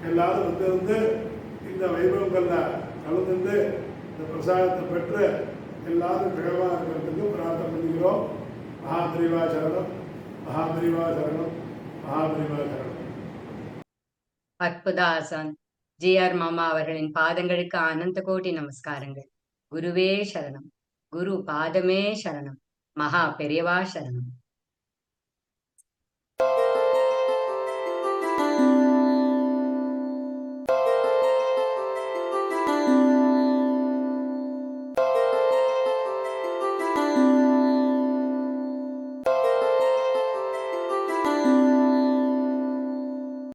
எல்லாரும் வந்து இந்த வைபவங்களில் கலந்துட்டு இந்த பிரசாதத்தை பெற்று எல்லாரும் க்ஷேமா இருக்கிறதுக்கு பிரார்த்தனை பண்ணிக்கிறோம். மகாபிரிவா சரணம், மகாபிரிவா சரணம், மகாபிரிவா சரணம். அற்புதாசன் ஜி.ஆர். மாமா அவர்களின் பாதங்களுக்கு அனந்த கோடி நமஸ்காரங்கள். குருவே சரணம், குரு பாதமே சரணம், மகா பெரியவா சரணம்.